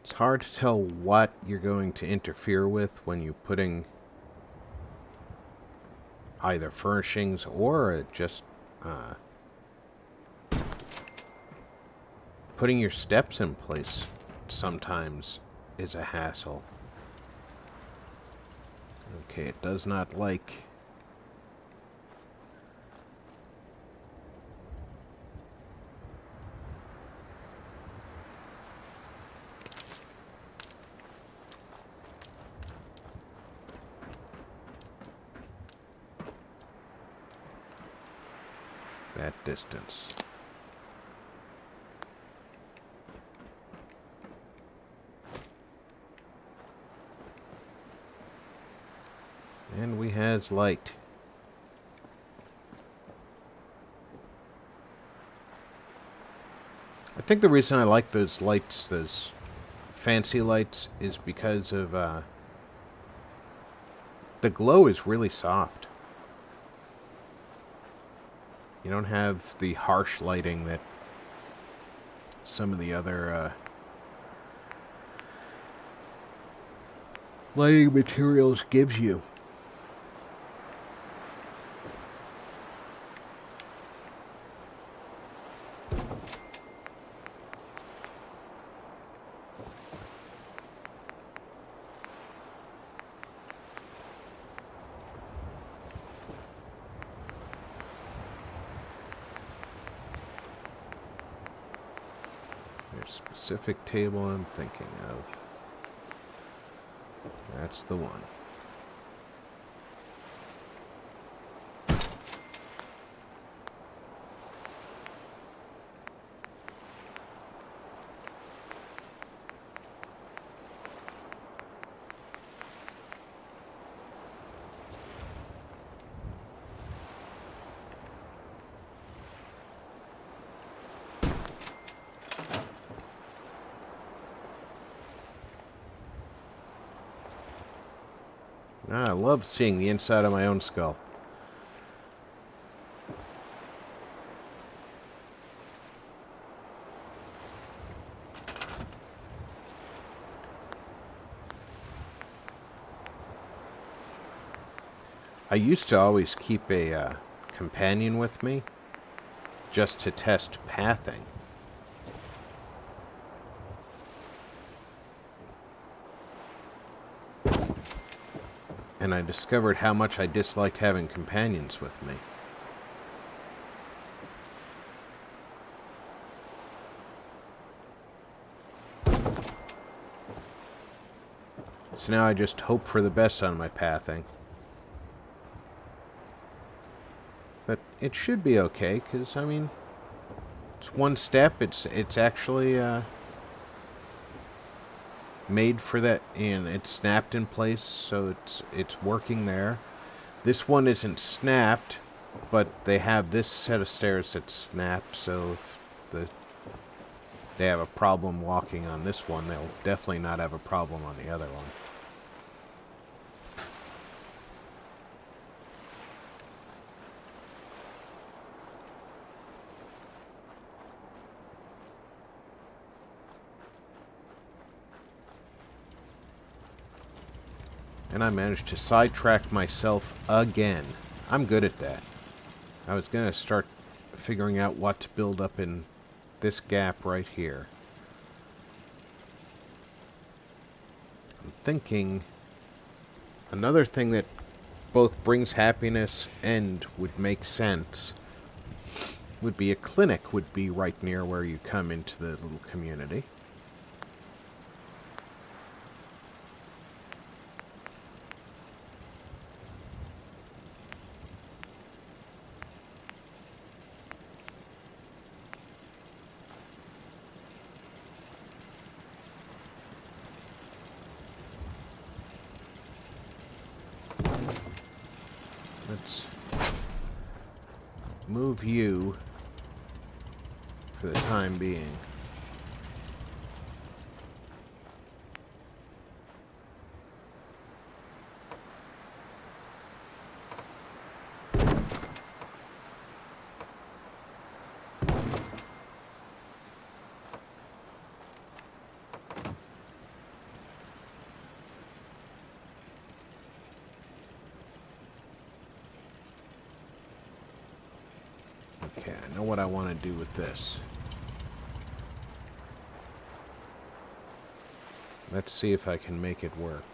It's hard to tell what you're going to interfere with when you're putting either furnishings or just putting your steps in place sometimes is a hassle. Okay, it does not like... that distance. And we has light. I think the reason I like those lights, those fancy lights, is because of the glow is really soft. You don't have the harsh lighting that some of the other lighting materials gives you. Specific table I'm thinking of. That's the one. I love seeing the inside of my own skull. I used to always keep a companion with me just to test pathing. And I discovered how much I disliked having companions with me. So now I just hope for the best on my pathing. But it should be okay, because, I mean, it's one step. It's actually made for that, and it's snapped in place, so it's working there. This one isn't snapped, but they have this set of stairs that's snapped, so if they have a problem walking on this one, they'll definitely not have a problem on the other one. And I managed to sidetrack myself again. I'm good at that. I was going to start figuring out what to build up in this gap right here. I'm thinking another thing that both brings happiness and would make sense would be a clinic would be right near where you come into the little community. Let's move you for the time being. Okay, I know what I want to do with this. Let's see if I can make it work.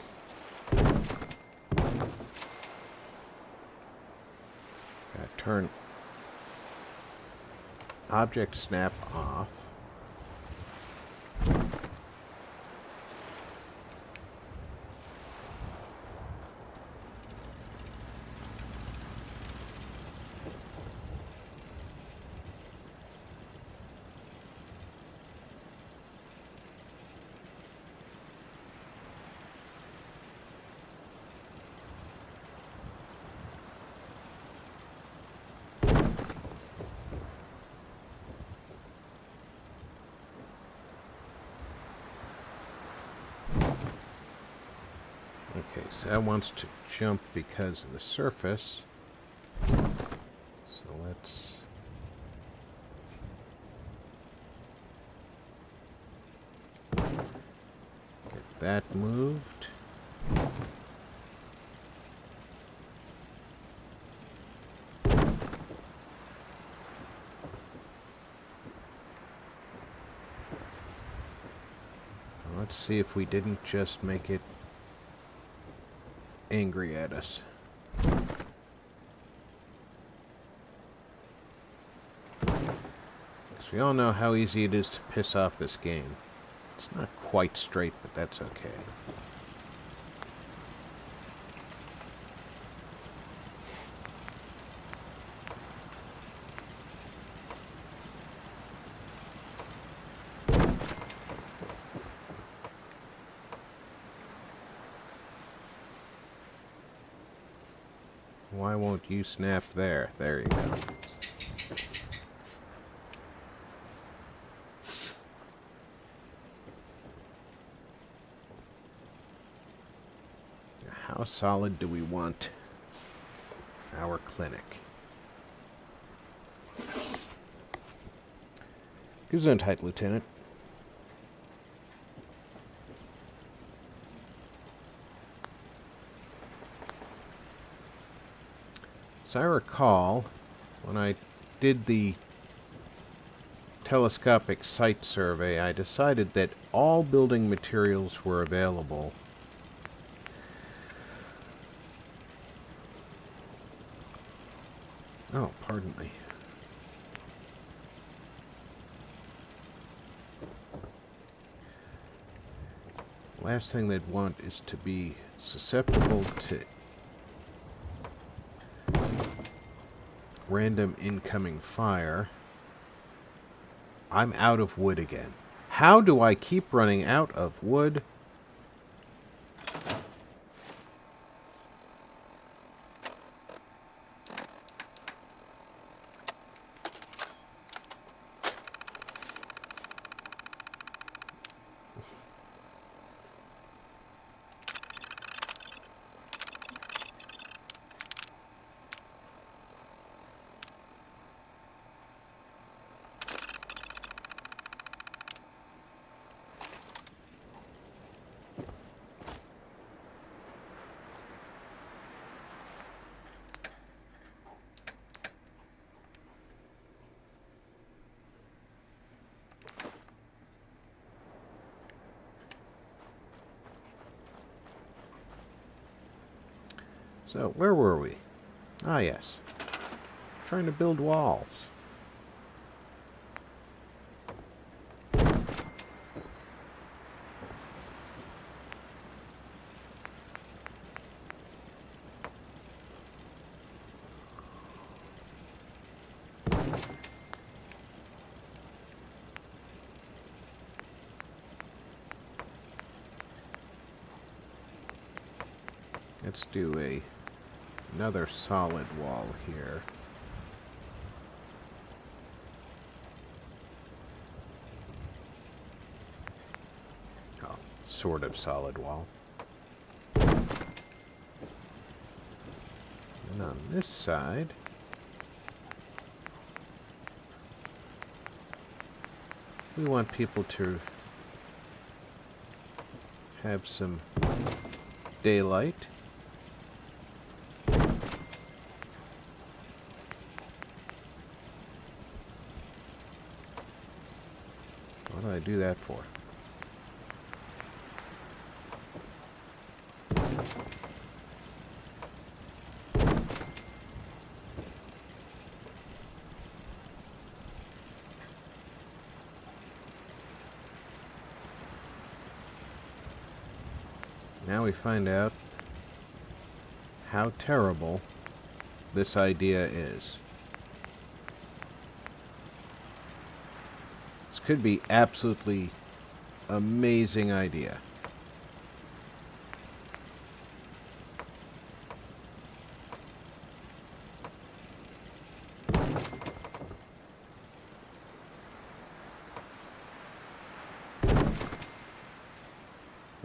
Turn object snap off. Okay, so that wants to jump because of the surface. So let's... get that moved. Let's see if we didn't just make it angry at us. Because we all know how easy it is to piss off this game. It's not quite straight, but that's okay. Why won't you snap there? There you go. How solid do we want our clinic? Gesundheit, Lieutenant. As I recall, when I did the telescopic site survey, I decided that all building materials were available. Oh, pardon me. Last thing they'd want is to be susceptible to random incoming fire. I'm out of wood again. How do I keep running out of wood? So, where were we? Ah, yes. Trying to build walls. Let's do another solid wall here. Oh, sort of solid wall. And on this side, we want people to have some daylight. What do I do that for? Now we find out how terrible this idea is. This could be absolutely amazing idea.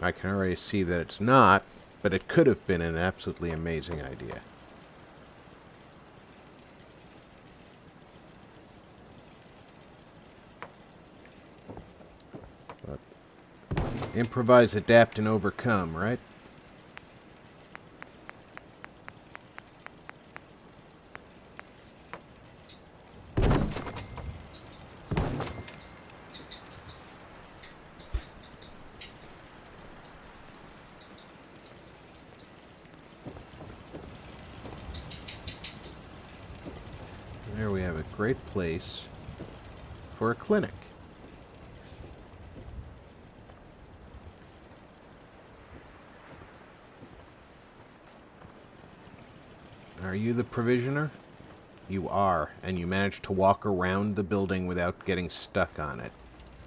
I can already see that it's not, But it could have been an absolutely amazing idea. But improvise, adapt, and overcome, right? There we have a great place for a clinic. Are you the provisioner? You are, and you managed to walk around the building without getting stuck on it.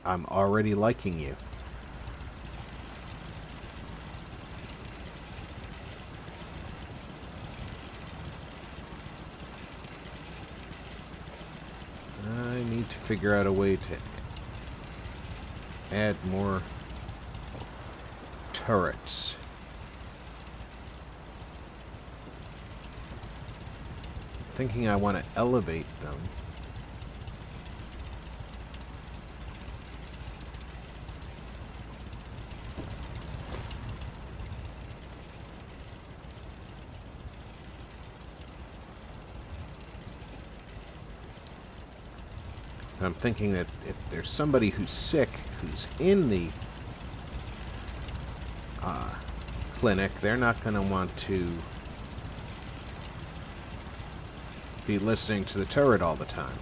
I'm already liking you. I need to figure out a way to add more turrets. Thinking I want to elevate them. I'm thinking that if there's somebody who's sick, who's in the clinic, they're not going to want to be listening to the turret all the time.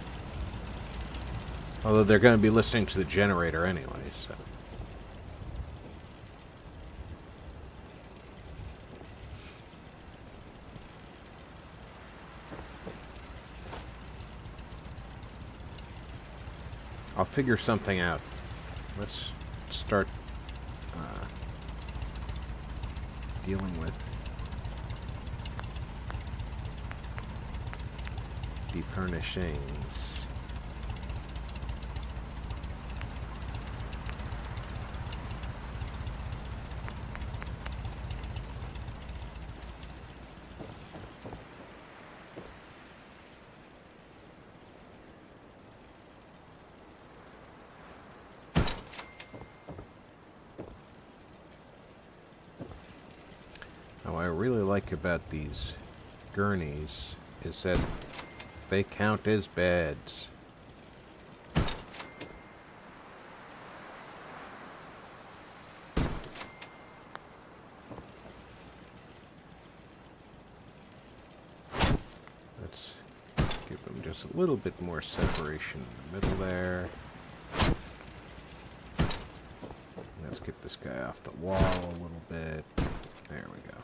Although they're going to be listening to the generator anyway, so. I'll figure something out. Let's start dealing with the furnishings. What I really like about these gurneys is that they count as beds. Let's give them just a little bit more separation in the middle there. Let's get this guy off the wall a little bit. There we go.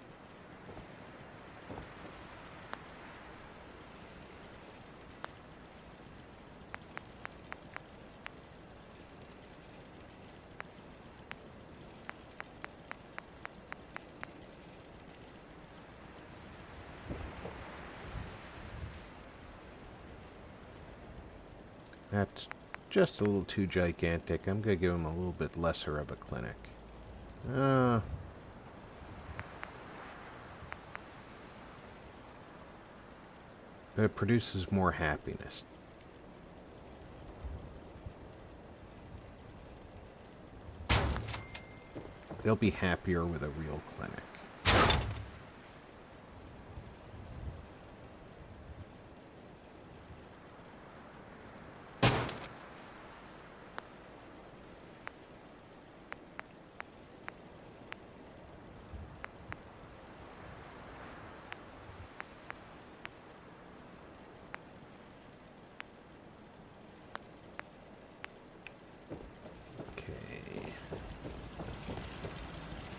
That's just a little too gigantic. I'm going to give him a little bit lesser of a clinic. But it produces more happiness. They'll be happier with a real clinic.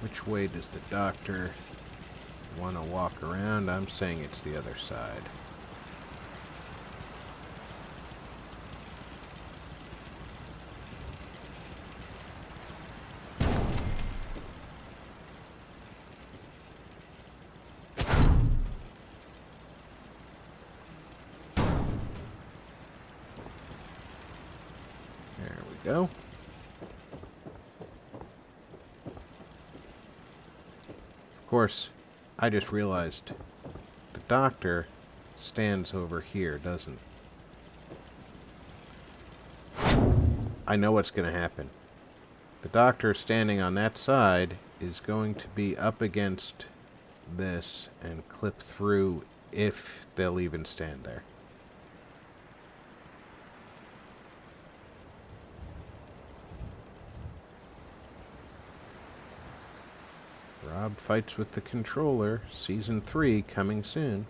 Which way does the doctor want to walk around? I'm saying it's the other side. There we go. Of course, I just realized the doctor stands over here, doesn't? I know what's going to happen. The doctor standing on that side is going to be up against this and clip through if they'll even stand there. Rob Fights with the Controller, Season 3, coming soon.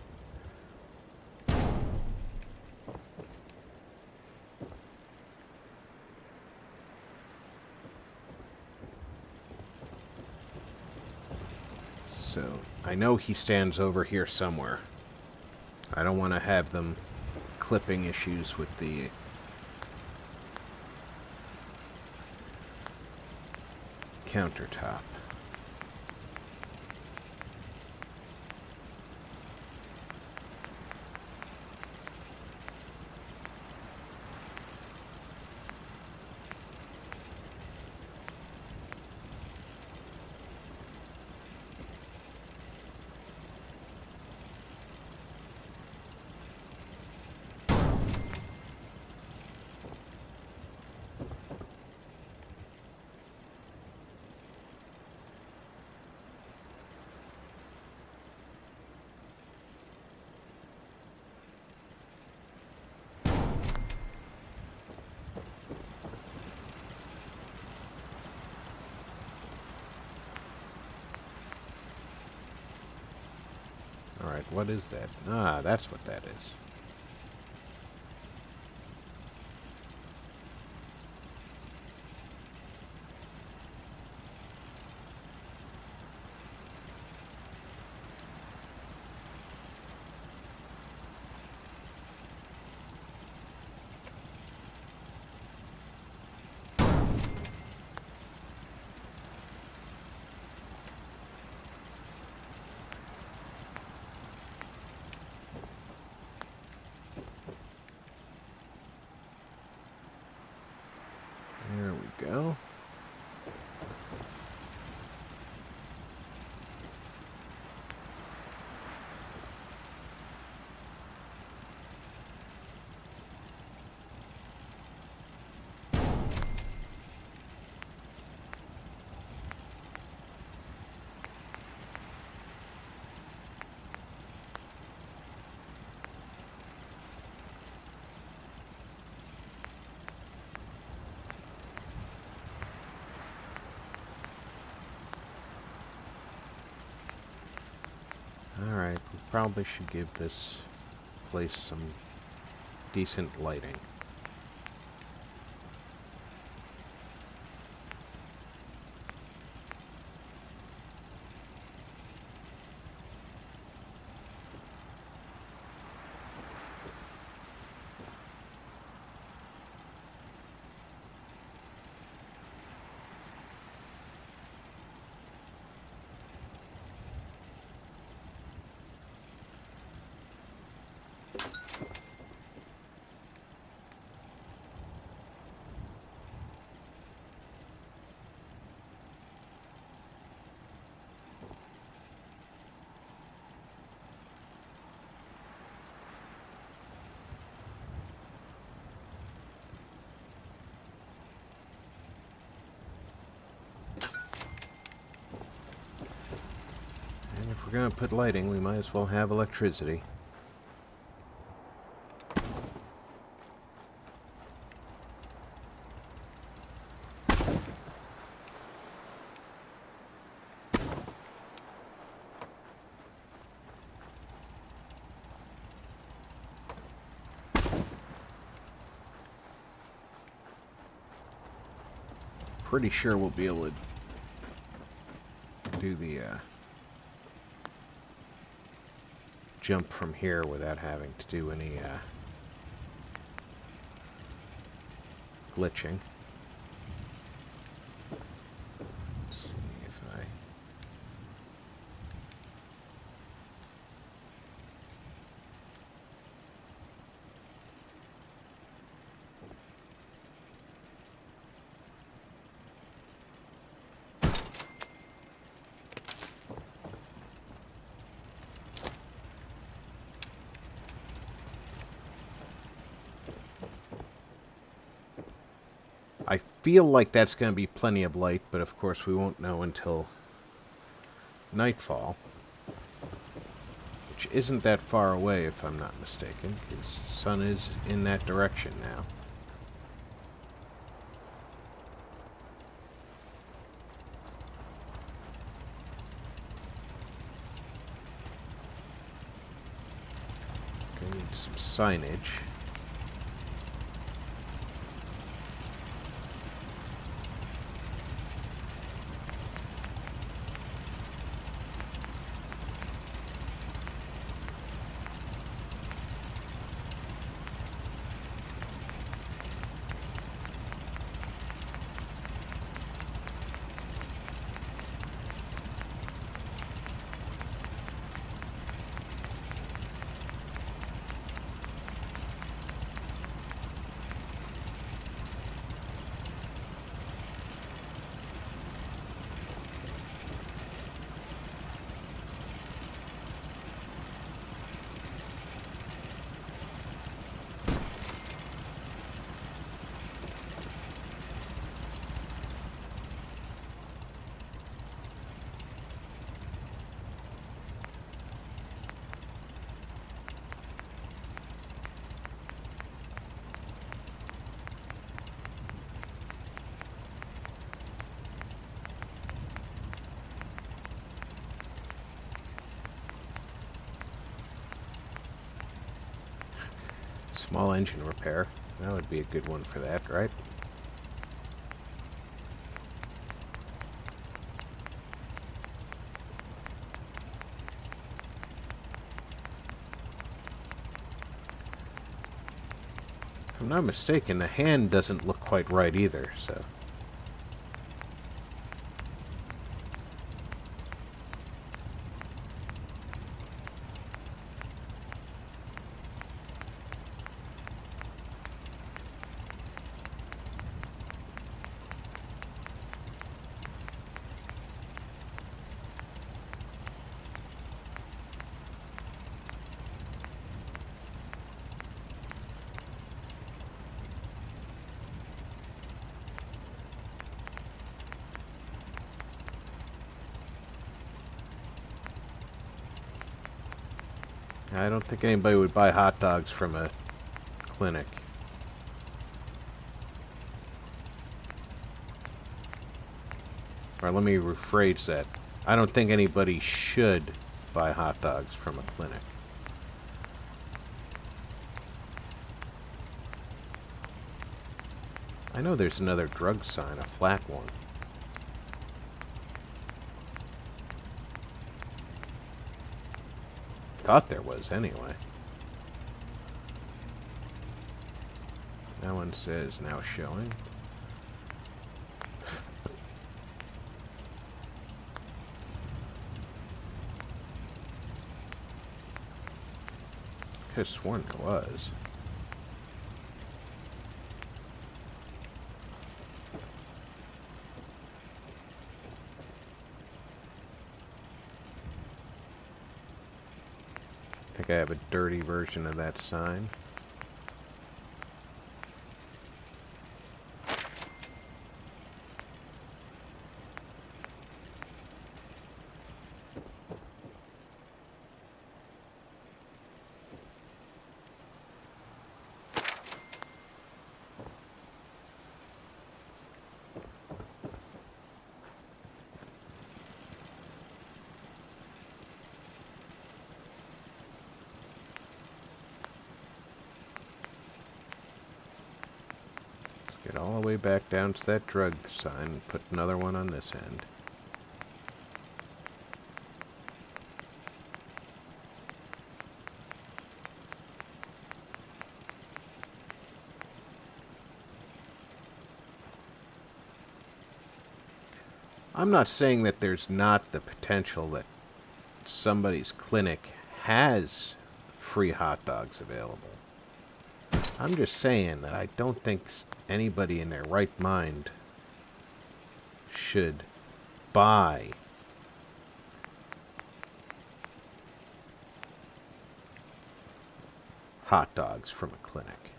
So, I know he stands over here somewhere. I don't want to have them clipping issues with the countertop. Alright, what is that? Ah, that's what that is. There we go. Alright, we probably should give this place some decent lighting. And if we're going to put lighting, we might as well have electricity. Pretty sure we'll be able to do the jump from here without having to do any glitching. Let's see if I... feel like that's going to be plenty of light, but of course we won't know until nightfall, which isn't that far away if I'm not mistaken, because the sun is in that direction now. Gonna need some signage. Small engine repair. That would be a good one for that, right? If I'm not mistaken, the hand doesn't look quite right either, so... I don't think anybody would buy hot dogs from a clinic. Or let me rephrase that. I don't think anybody should buy hot dogs from a clinic. I know there's another drug sign, a flat one. Thought there was, anyway. That one says now showing. Could have sworn there was. I think I have a dirty version of that sign. Get all the way back down to that drug sign and put another one on this end. I'm not saying that there's not the potential that somebody's clinic has free hot dogs available. I'm just saying that I don't think anybody in their right mind should buy hot dogs from a clinic.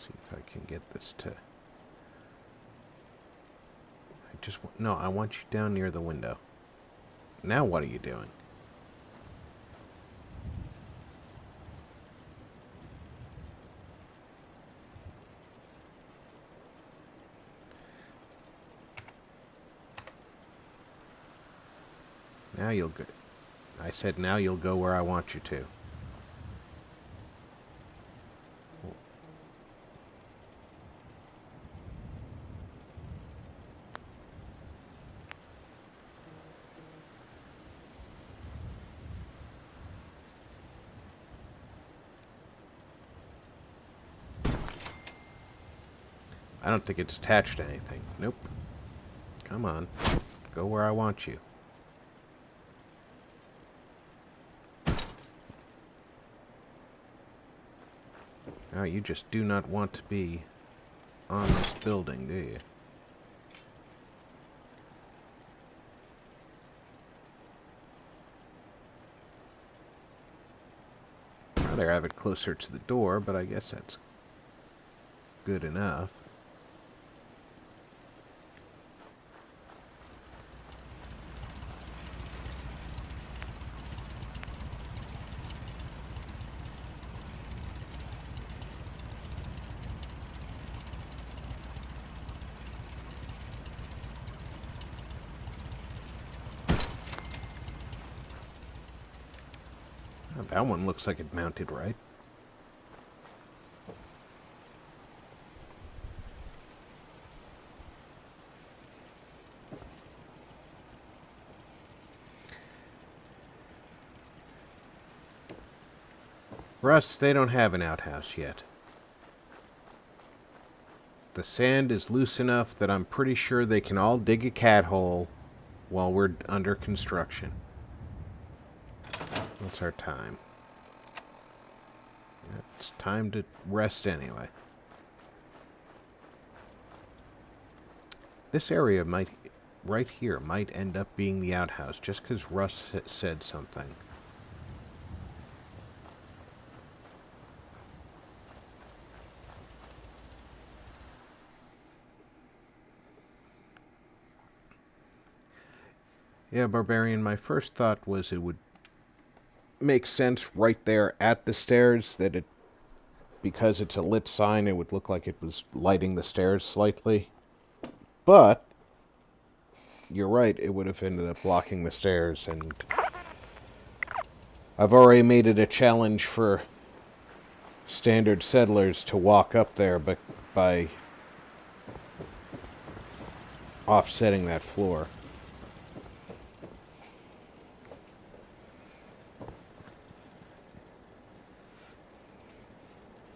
See if I can get this to... No, I want you down near the window. Now what are you doing? Now you'll go... I said now you'll go where I want you to. I don't think it's attached to anything. Nope. Come on. Go where I want you. Now you just do not want to be on this building, do you? I'd rather have it closer to the door, but I guess that's good enough. Oh, that one looks like it mounted right. Russ, they don't have an outhouse yet. The sand is loose enough that I'm pretty sure they can all dig a cat hole while we're under construction. What's our time? It's time to rest anyway. This area might, right here, might end up being the outhouse just because Russ said something. Yeah, Barbarian, my first thought was it would make sense right there at the stairs that it, because it's a lit sign, it would look like it was lighting the stairs slightly. But you're right, it would have ended up blocking the stairs, and I've already made it a challenge for standard settlers to walk up there but by offsetting that floor.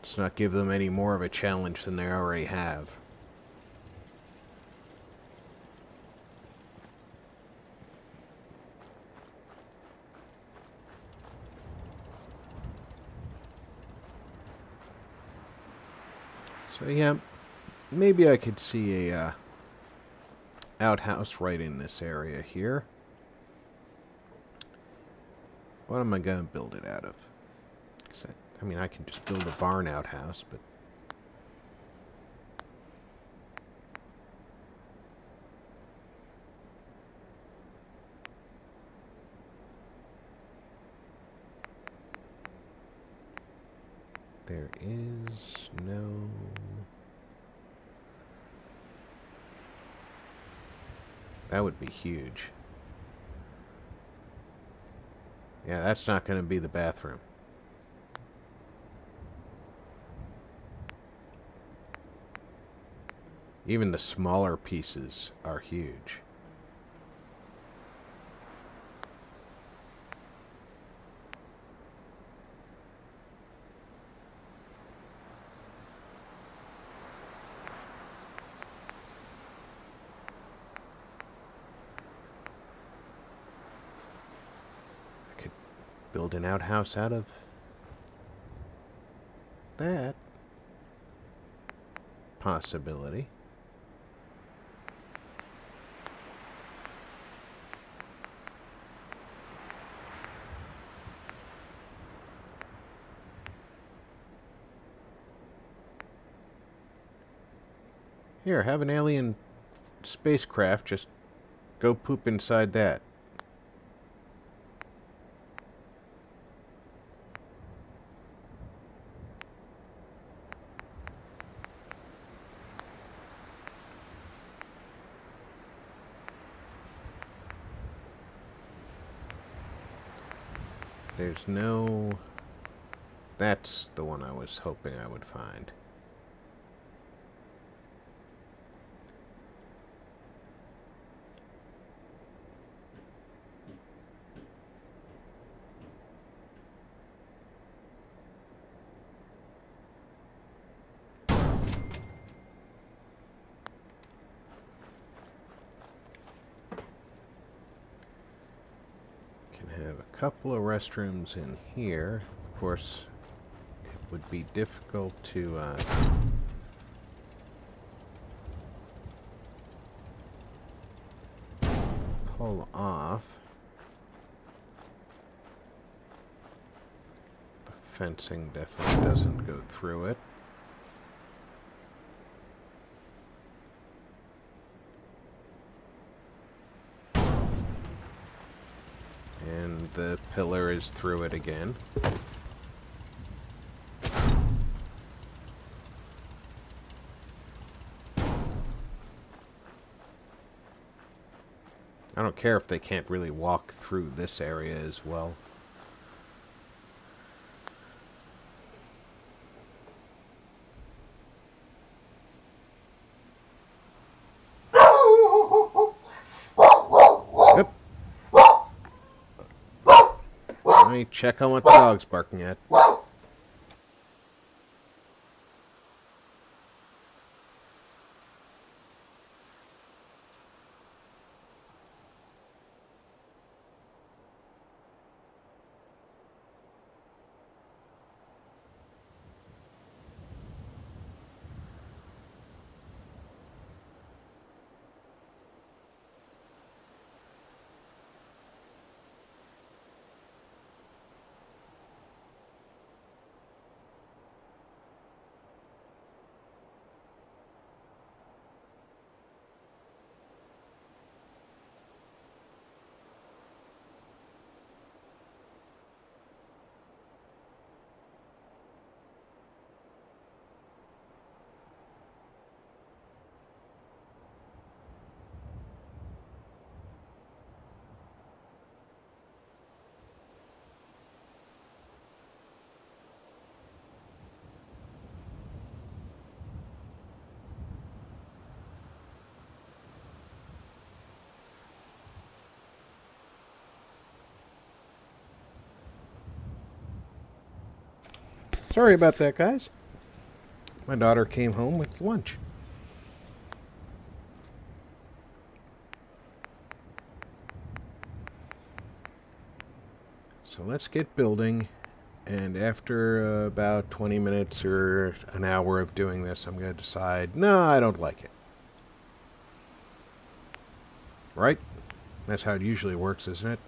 Let's not give them any more of a challenge than they already have. So yeah, maybe I could see a outhouse right in this area here. What am I going to build it out of? I mean, I can just build a barn outhouse, but... There is no... That would be huge. Yeah, that's not going to be the bathroom. Even the smaller pieces are huge. I could build an outhouse out of that possibility. Here, have an alien spacecraft. Just go poop inside that. There's no... That's the one I was hoping I would find. Have a couple of restrooms in here. Of course, it would be difficult to pull off. The fencing definitely doesn't go through it. And the pillar is through it again. I don't care if they can't really walk through this area as well. Yep. Let me check on what the dog's barking at. Sorry about that, guys. My daughter came home with lunch. So let's get building, and after about 20 minutes or an hour of doing this, I'm going to decide, no, I don't like it. Right? That's how it usually works, isn't it?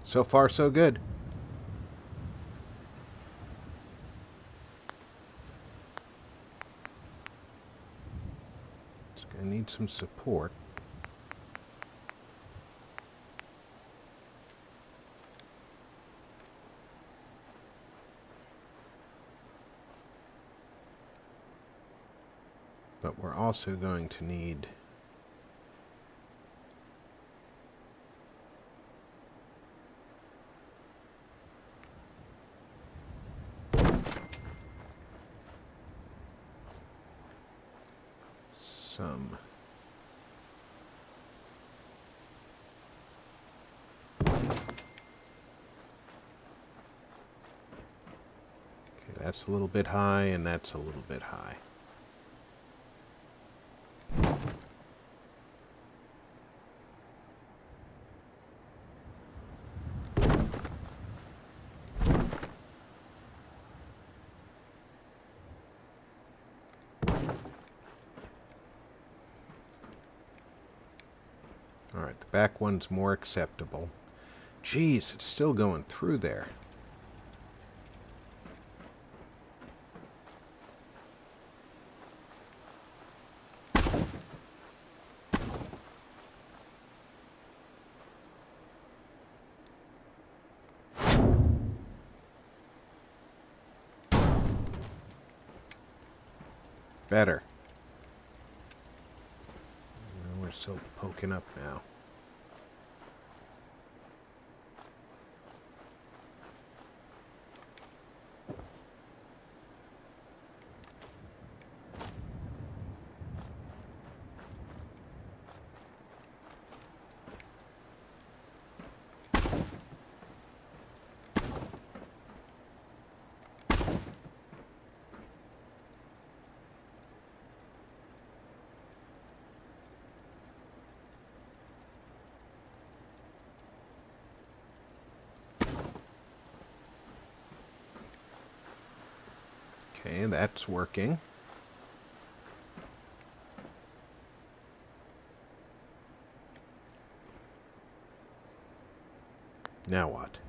So far, so good. It's going to need some support. But we're also going to need some. Okay, that's a little bit high, and that's a little bit high. Alright, the back one's more acceptable. Jeez, it's still going through there. Better. We're still poking up now. Okay, that's working. Now what?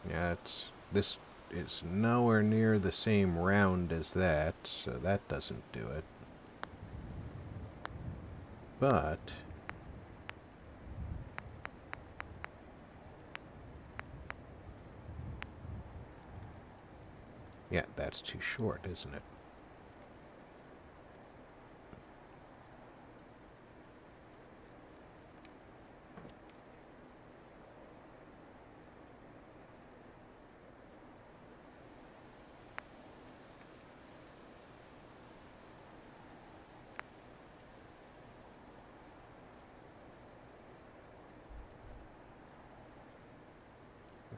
Yeah, this is nowhere near the same round as that, so that doesn't do it. But yeah, that's too short, isn't it?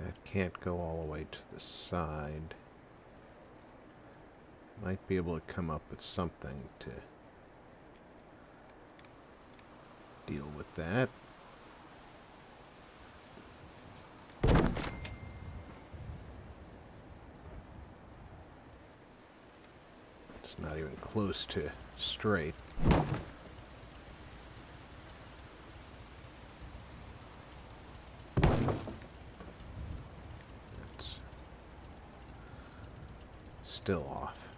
That can't go all the way to the side. Might be able to come up with something to deal with that. It's not even close to straight. It's still off.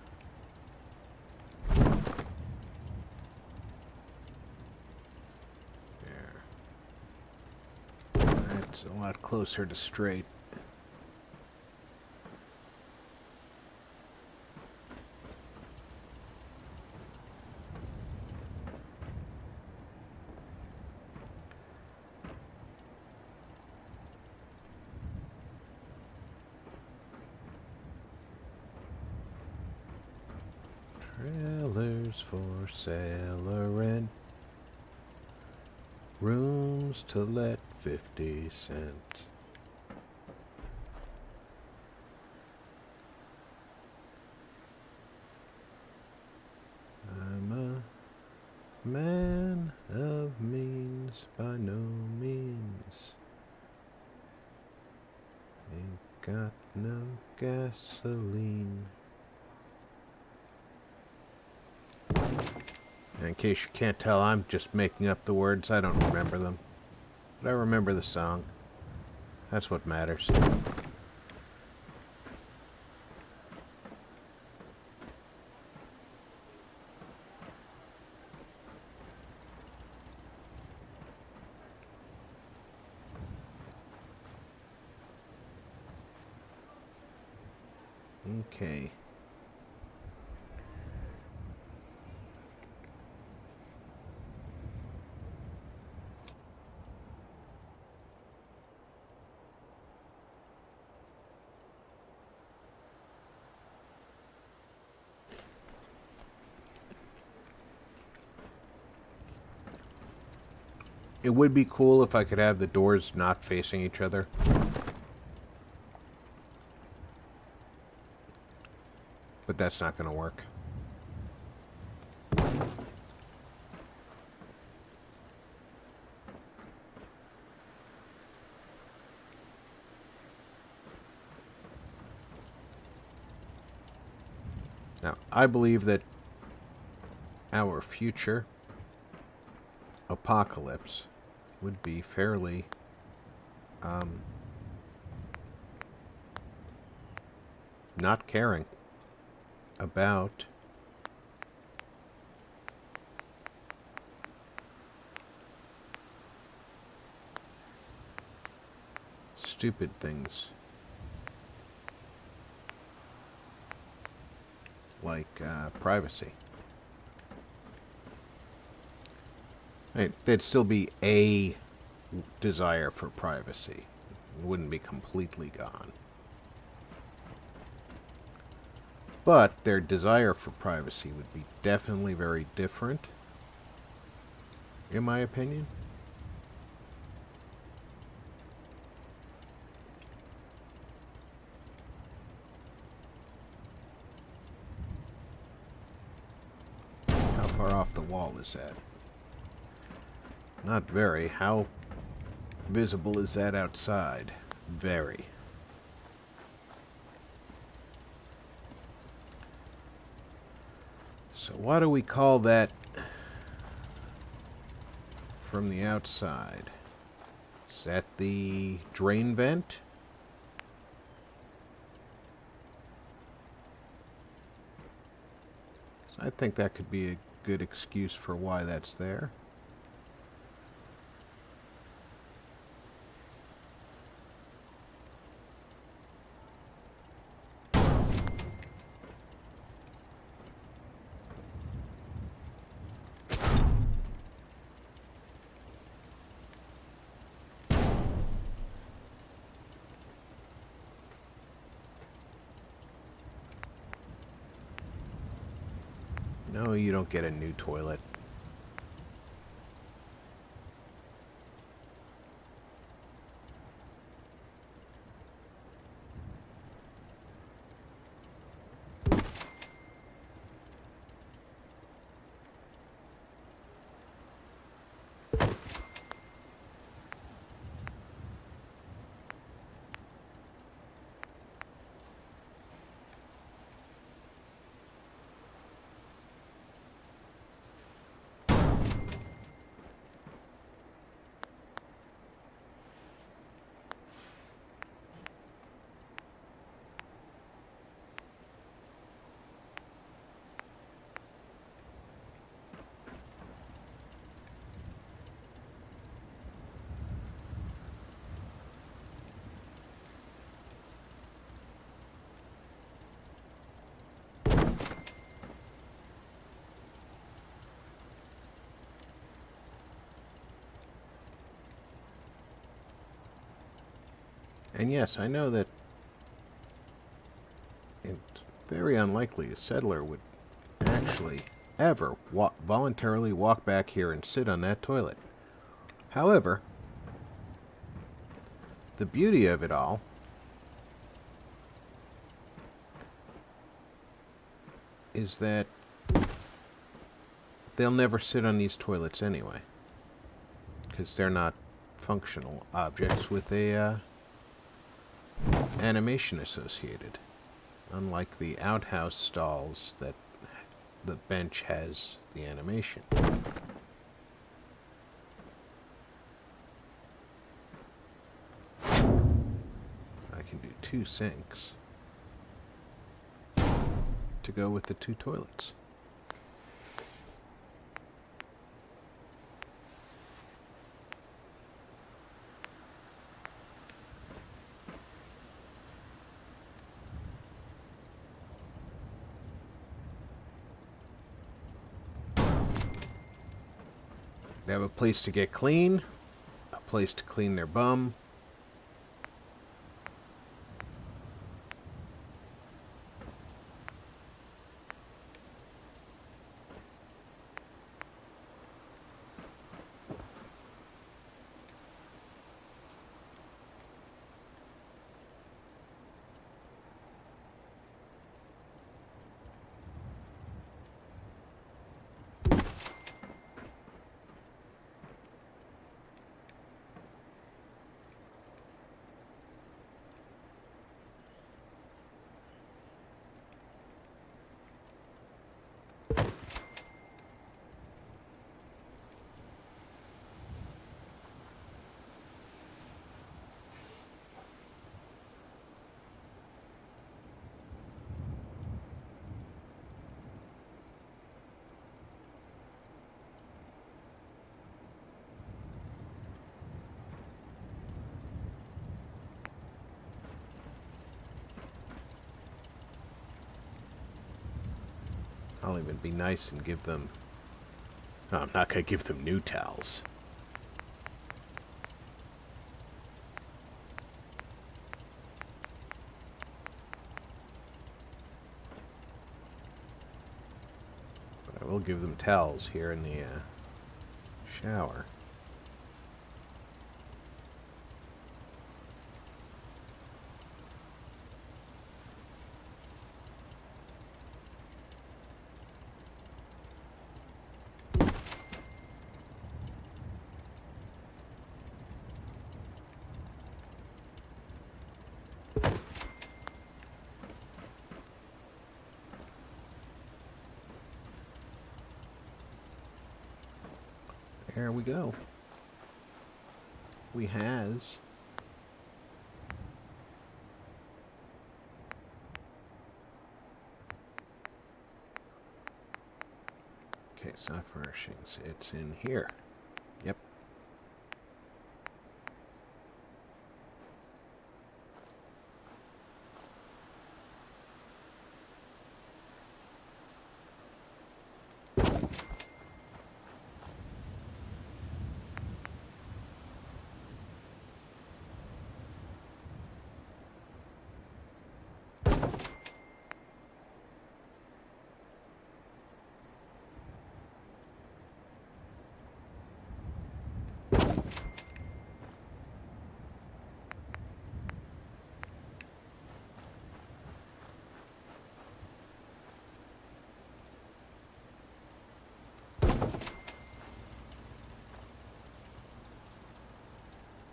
It's a lot closer to straight. Trailers for sale or rent. Rooms to let 50 cents. I'm a man of means by no means. Ain't got no gasoline. In case you can't tell, I'm just making up the words. I don't remember them. But I remember the song. That's what matters. Okay. It would be cool if I could have the doors not facing each other. But that's not going to work. Now, I believe that our future apocalypse would be fairly not caring about stupid things like privacy. Right, there'd still be a desire for privacy. It wouldn't be completely gone. But their desire for privacy would be definitely very different, in my opinion. How far off the wall is that? Not very. How visible is that outside? Very. So what do we call that from the outside? Is that the drain vent? So I think that could be a good excuse for why that's there. No, you don't get a new toilet. And yes, I know that it's very unlikely a settler would actually ever voluntarily walk back here and sit on that toilet. However, the beauty of it all is that they'll never sit on these toilets anyway, because they're not functional objects with a animation associated, unlike the outhouse stalls that the bench has the animation. I can do 2 sinks to go with the 2 toilets. They have a place to get clean, a place to clean their bum. I'll even be nice and give them... No, I'm not going to give them new towels. But I will give them towels here in the shower. There we go. We has okay, it's not furnishings, it's in here. Yep.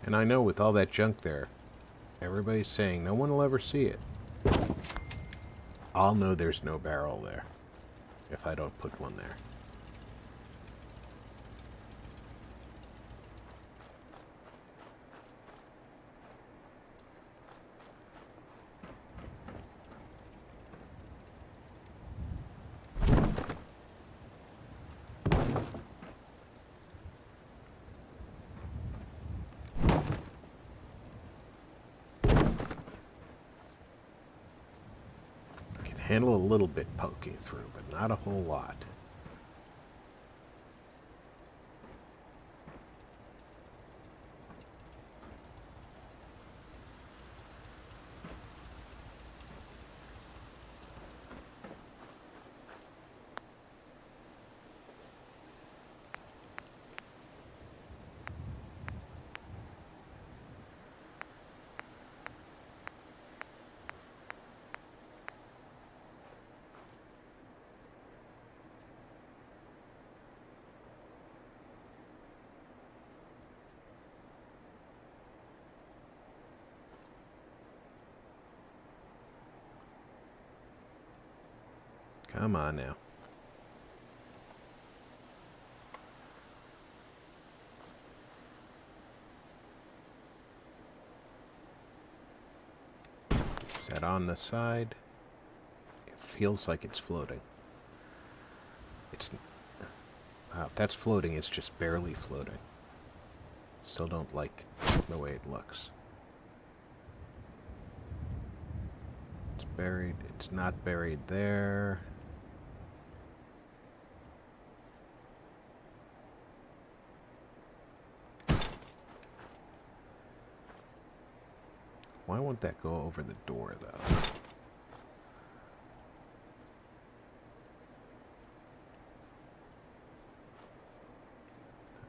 And I know with all that junk there, everybody's saying no one will ever see it. I'll know there's no barrel there if I don't put one there. Handle a little bit poking through, but not a whole lot. Come on now. Is that on the side? It feels like it's floating. It's... if that's floating, it's just barely floating. Still don't like the way it looks. It's buried. It's not buried there. Why won't that go over the door, though?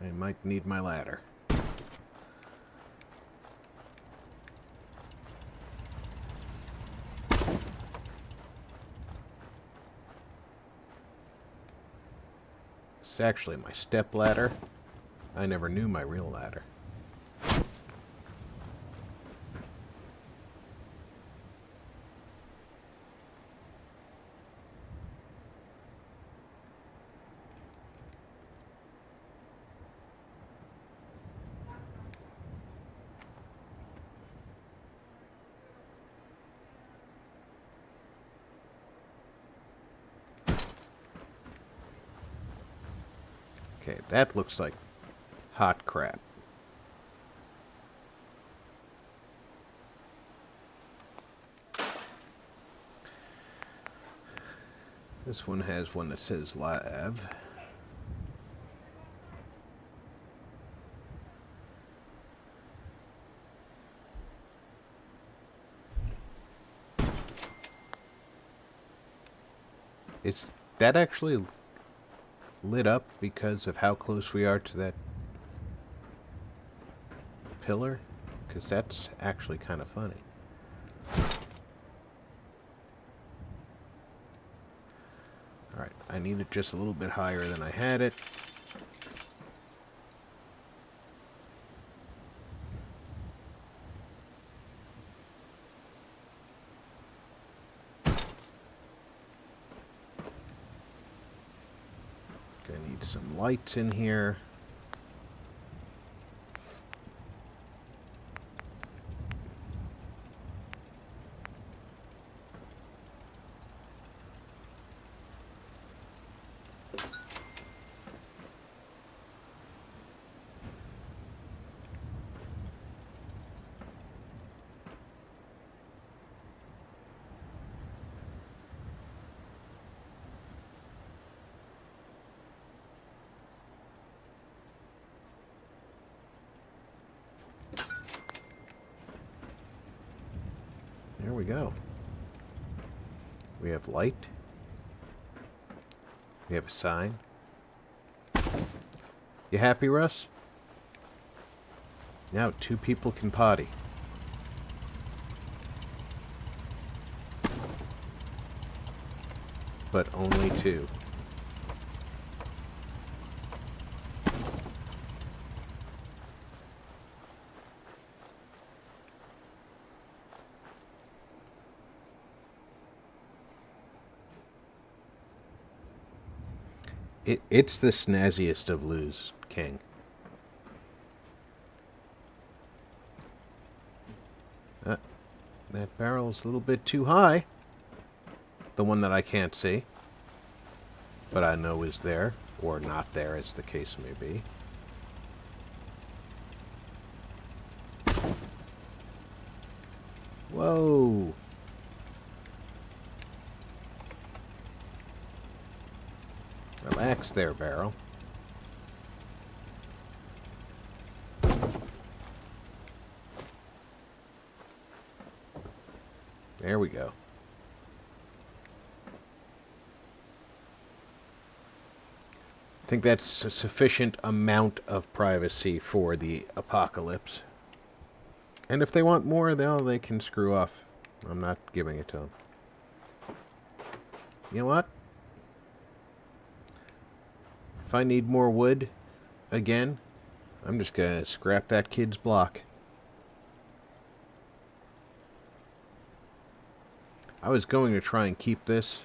I might need my ladder. It's actually my step ladder. I never knew my real ladder. Okay, that looks like hot crap. This one has one that says live. Is that actually lit up because of how close we are to that pillar? Because that's actually kind of funny. Alright, I need it just a little bit higher than I had it. I need some lights in here. There we go. We have light. We have a sign. You happy, Russ? Now 2 people can potty. But only 2. It's the snazziest of loos, King. That barrel's a little bit too high. The one that I can't see. But I know is there, or not there, as the case may be. Whoa! Relax there, barrel. There we go. I think that's a sufficient amount of privacy for the apocalypse. And if they want more, they can screw off. I'm not giving it to them. You know what? If I need more wood, again, I'm just gonna scrap that kid's block. I was going to try and keep this.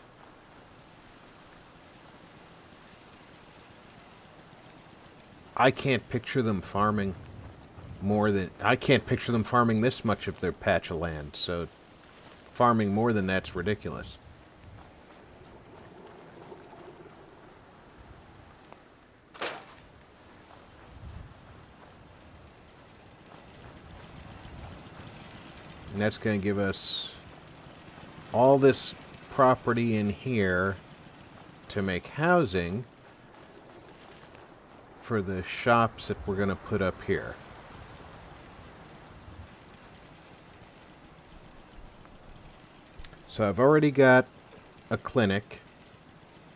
I can't picture them farming more than... I can't picture them farming this much of their patch of land, so farming more than that's ridiculous. And that's going to give us all this property in here to make housing for the shops that we're going to put up here. So I've already got a clinic.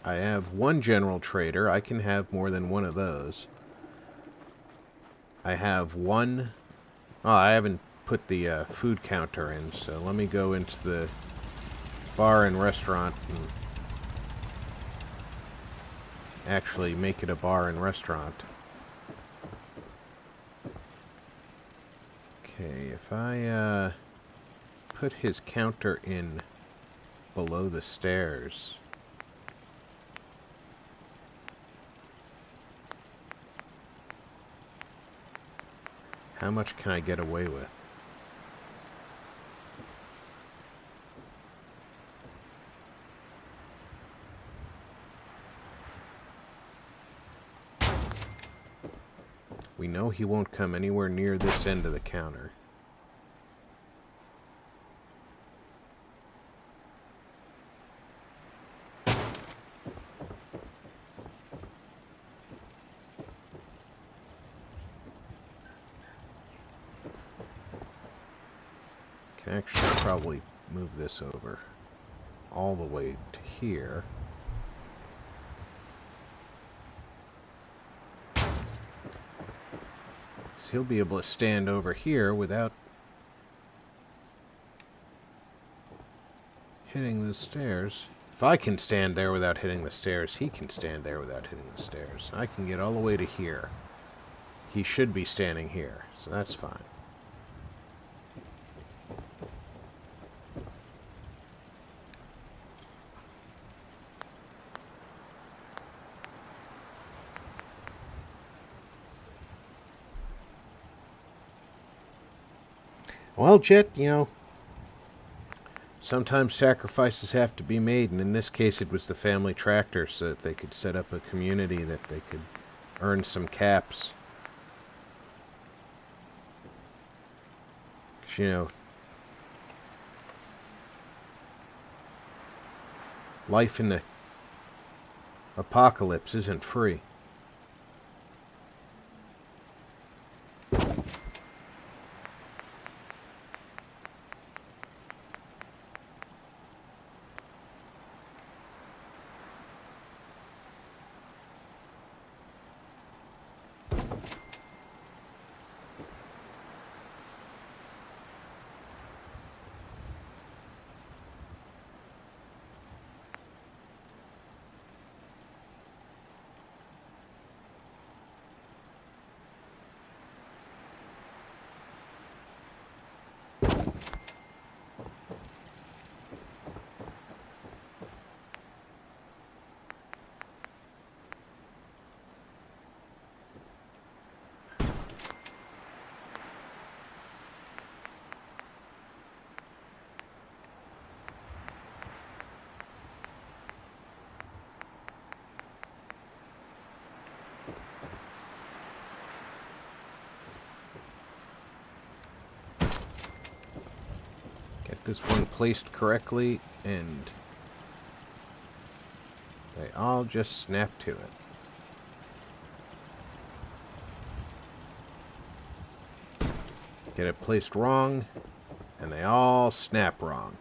I have one general trader. I can have more than one of those. I have one... Oh, I haven't put the food counter in, so let me go into the bar and restaurant and actually make it a bar and restaurant. Okay, if I put his counter in below the stairs... How much can I get away with? We know he won't come anywhere near this end of the counter. Can actually probably move this over all the way to here. So he'll be able to stand over here without hitting the stairs. If I can stand there without hitting the stairs, he can stand there without hitting the stairs. I can get all the way to here. He should be standing here, so that's fine. Well, Jet, you know, sometimes sacrifices have to be made, and in this case it was the family tractor so that they could set up a community, that they could earn some caps. 'Cause, you know, life in the apocalypse isn't free. Get this one placed correctly, and they all just snap to it. Get it placed wrong, and they all snap wrong.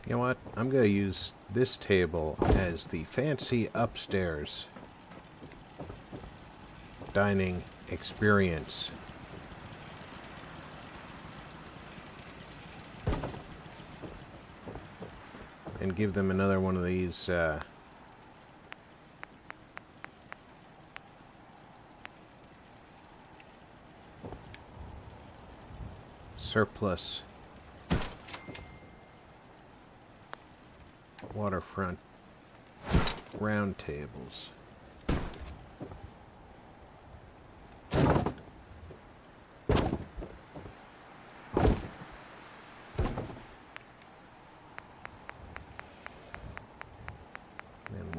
You know what? I'm going to use this table as the fancy upstairs dining experience. And give them another one of these surplus waterfront round tables.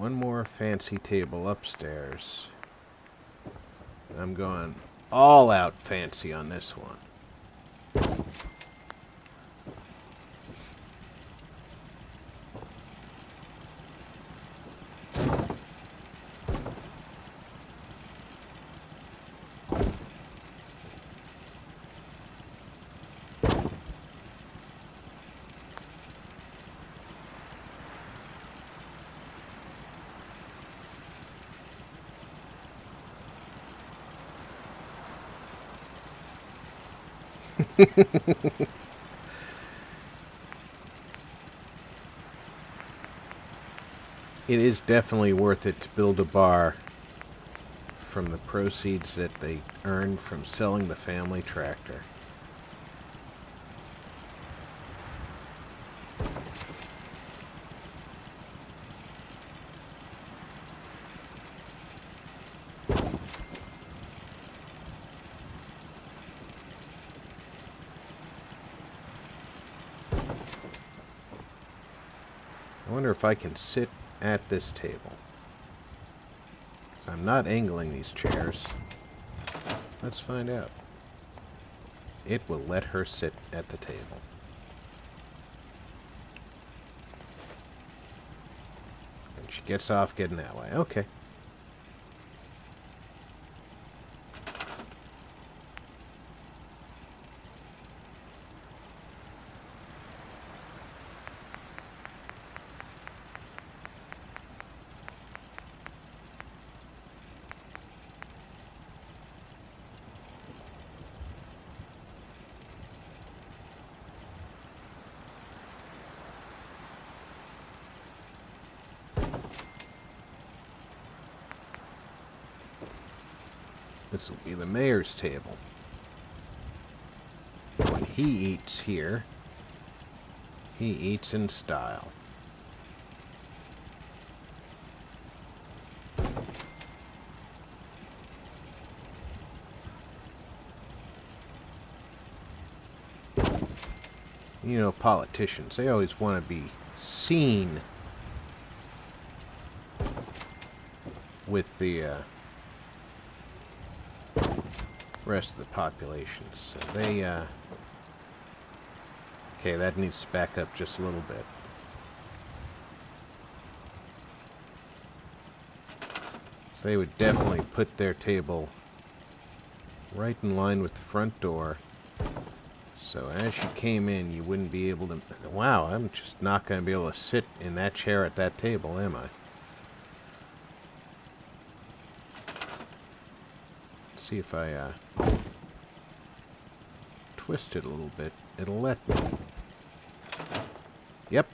one more fancy table upstairs. I'm going all out fancy on this one. It is definitely worth it to build a bar from the proceeds that they earned from selling the family tractor. I wonder if I can sit at this table. So I'm not angling these chairs. Let's find out. It will let her sit at the table. And she gets off getting that way. Okay. This will be the mayor's table. When he eats here, he eats in style. You know, politicians, they always want to be seen with the rest of the population. So they, okay, that needs to back up just a little bit. So they would definitely put their table right in line with the front door. So as you came in, you wouldn't be able to... Wow, I'm just not going to be able to sit in that chair at that table, am I? Let's see if I twist it a little bit. It'll let me. Yep.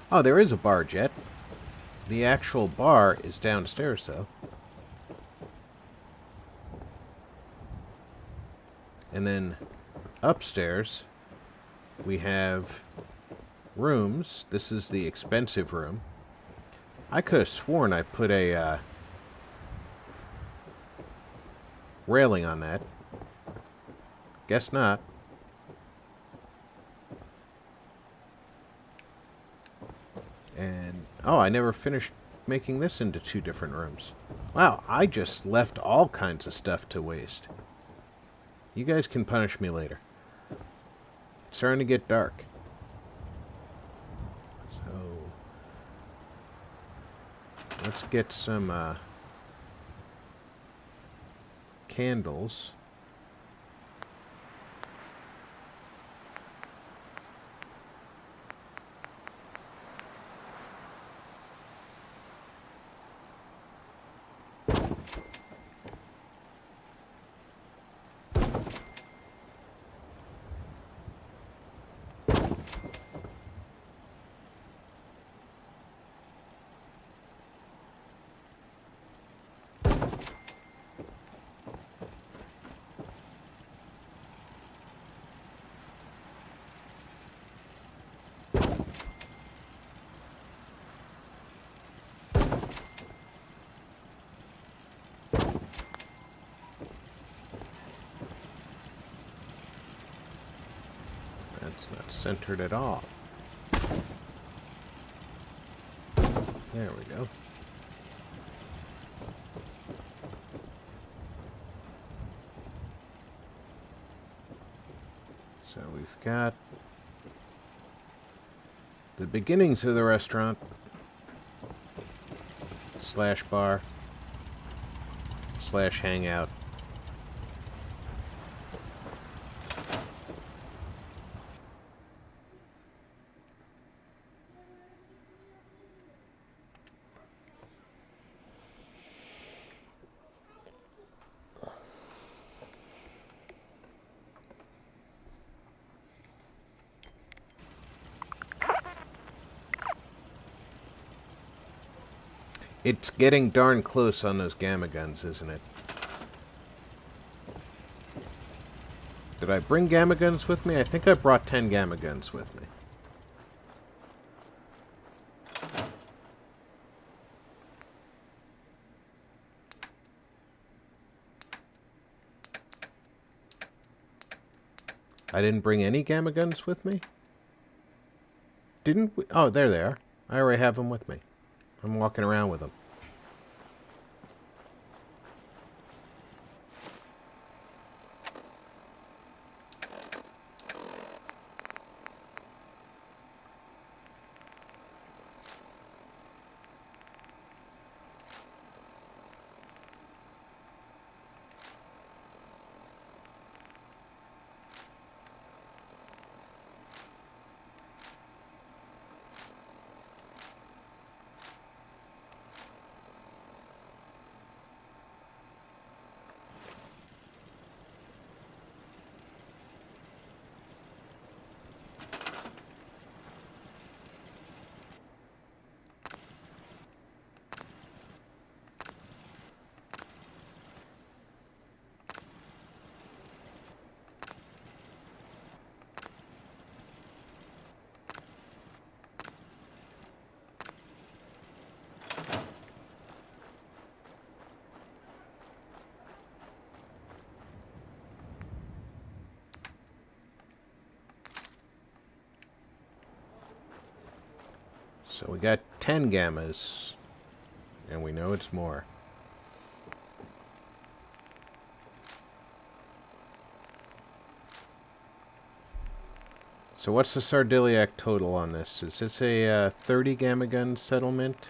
Oh, there is a bar jet. The actual bar is downstairs, though. And then upstairs, we have rooms. This is the expensive room. I could have sworn I put a railing on that. Guess not. And, oh, I never finished making this into 2 different rooms. Wow, I just left all kinds of stuff to waste. You guys can punish me later. It's starting to get dark. So, let's get some candles. It's not centered at all. There we go. So we've got the beginnings of the restaurant slash bar slash hangout. It's getting darn close on those gamma guns, isn't it? Did I bring gamma guns with me? I think I brought 10 gamma guns with me. I didn't bring any gamma guns with me? Didn't we? Oh, there they are. I already have them with me. I'm walking around with them. So we got 10 gammas, and we know it's more. So what's the Sardiliac total on this? Is this a 30 gamma gun settlement?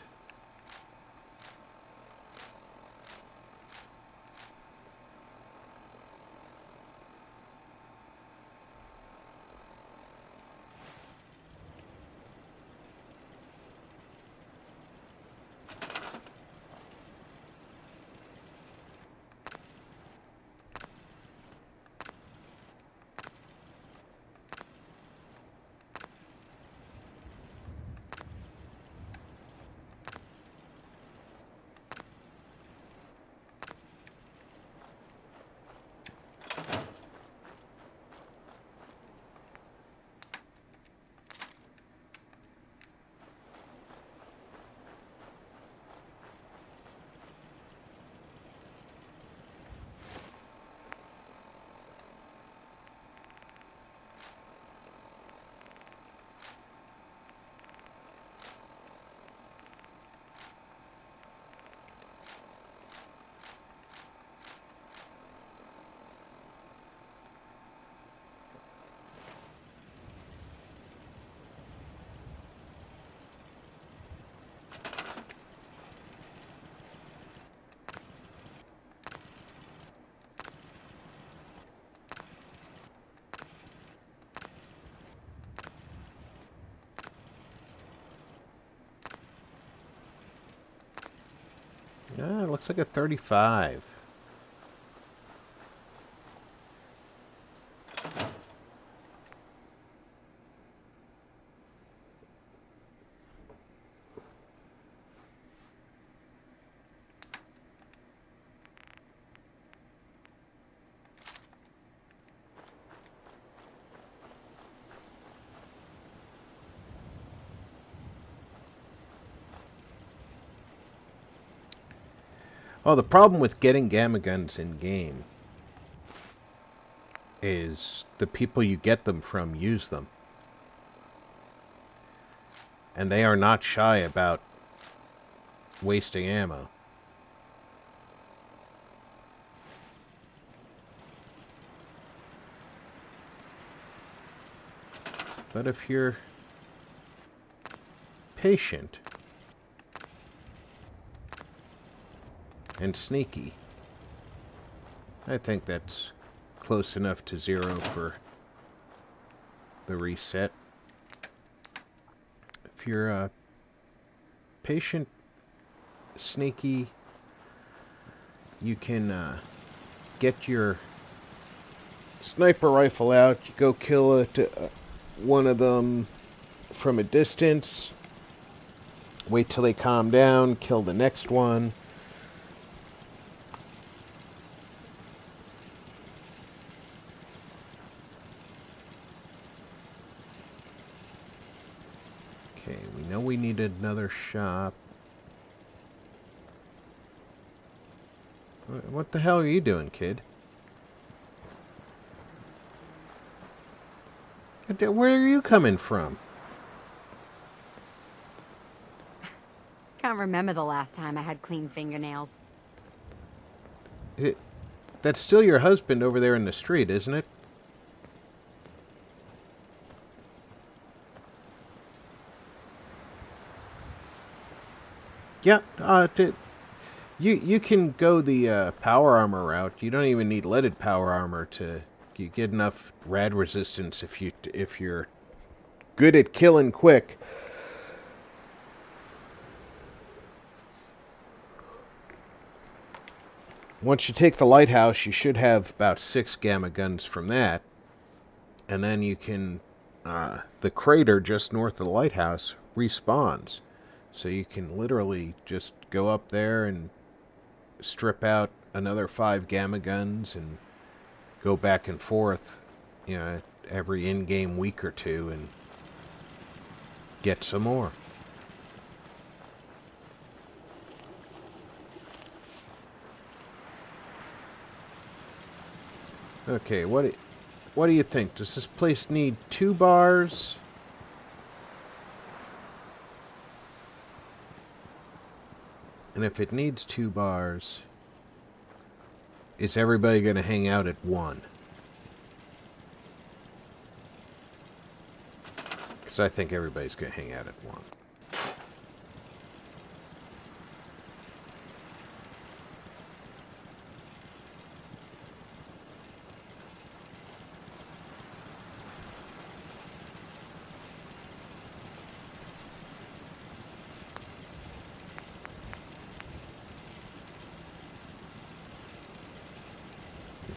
Yeah, it looks like a 35. Oh, the problem with getting gamma guns in game is the people you get them from use them. And they are not shy about wasting ammo. But if you're patient and sneaky, I think that's close enough to 0 for the reset. If you're patient, sneaky, you can get your sniper rifle out. You go kill one of them from a distance. Wait till they calm down. Kill the next one. Okay, we know we needed another shop. What the hell are you doing, kid? Where are you coming from? Can't remember the last time I had clean fingernails. That's still your husband over there in the street, isn't it? Yeah, you can go the power armor route. You don't even need leaded power armor to you get enough rad resistance if you're good at killing quick. Once you take the lighthouse, you should have about 6 gamma guns from that. And then you can... the crater just north of the lighthouse respawns. So you can literally just go up there and strip out another 5 gamma guns and go back and forth, every in-game week or two and get some more. Okay, what do you think? Does this place need 2 bars? And if it needs 2 bars, is everybody going to hang out at 1? Because I think everybody's going to hang out at 1.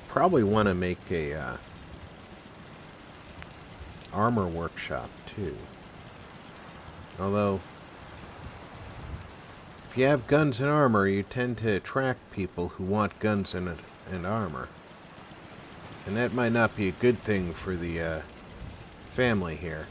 Probably want to make a armor workshop too. Although, if you have guns and armor, you tend to attract people who want guns and armor. And that might not be a good thing for the family here.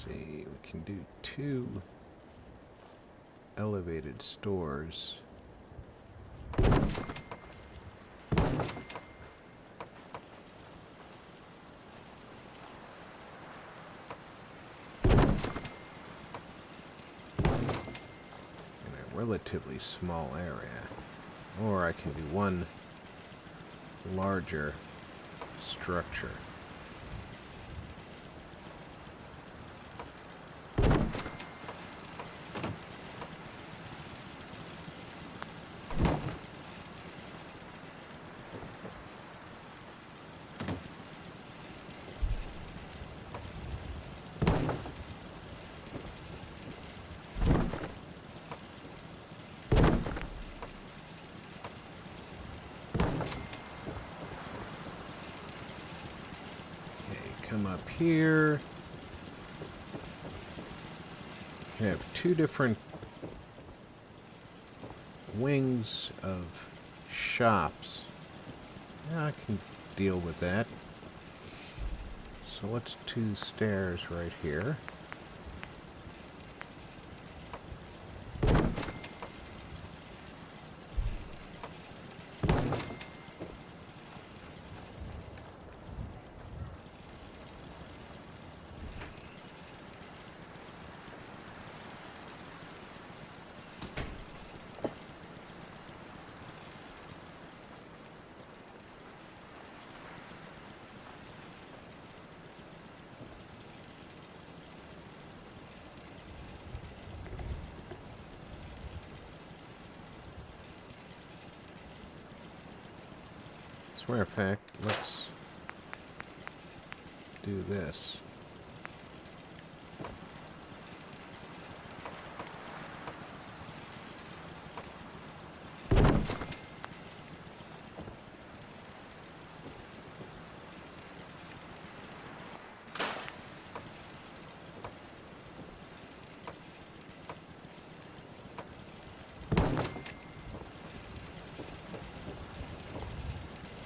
We can do 2 elevated stores. Relatively small area, or I can do 1 larger structure. here. You have two different wings of shops. Yeah, I can deal with that. So what's two stairs right here? As a matter of fact, let's do this.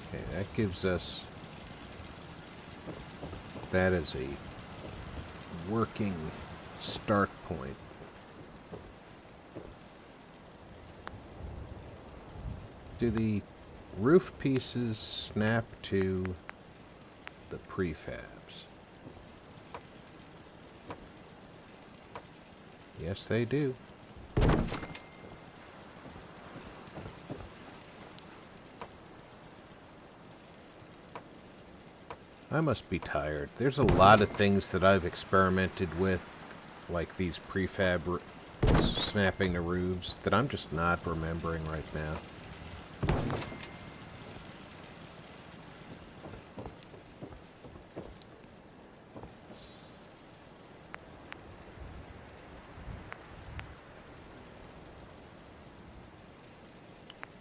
Okay, that gives us that as a working start point. Do the roof pieces snap to the prefabs? Yes, they do. I must be tired. There's a lot of things that I've experimented with, like these prefab snapping the roofs, that I'm just not remembering right now. I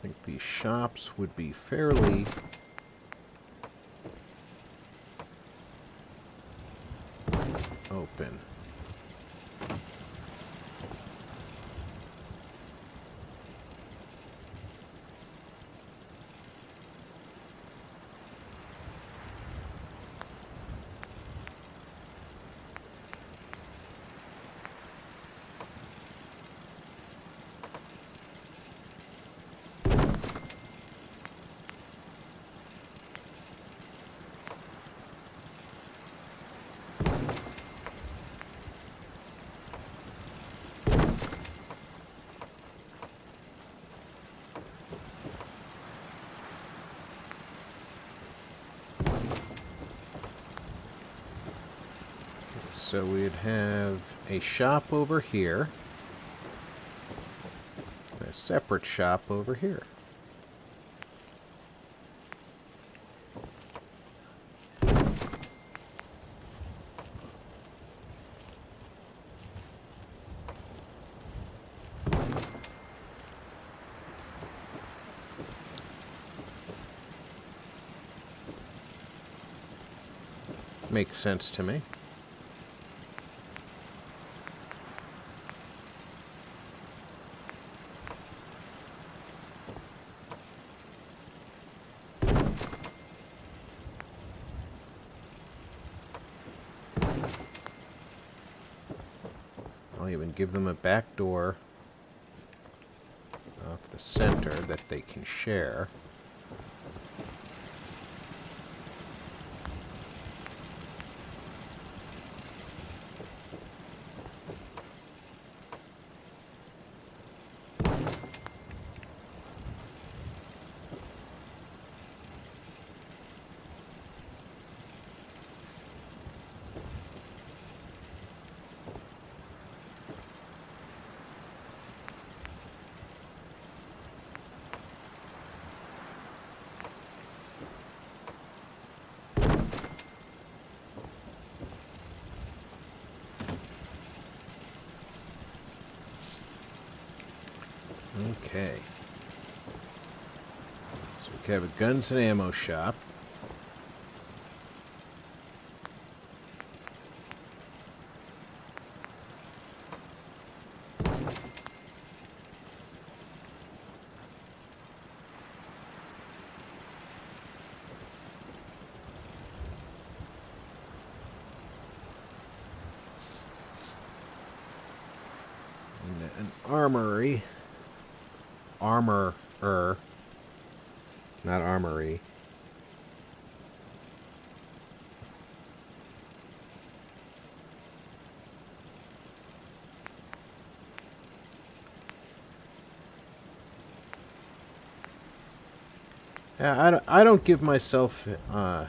think these shops would be fairly open. So we'd have a shop over here, and a separate shop over here. Makes sense to me. I'll even give them a back door off the center that they can share. Okay. So we have a guns and ammo shop. an armory. Armorer. Not armory. Yeah, I don't give myself a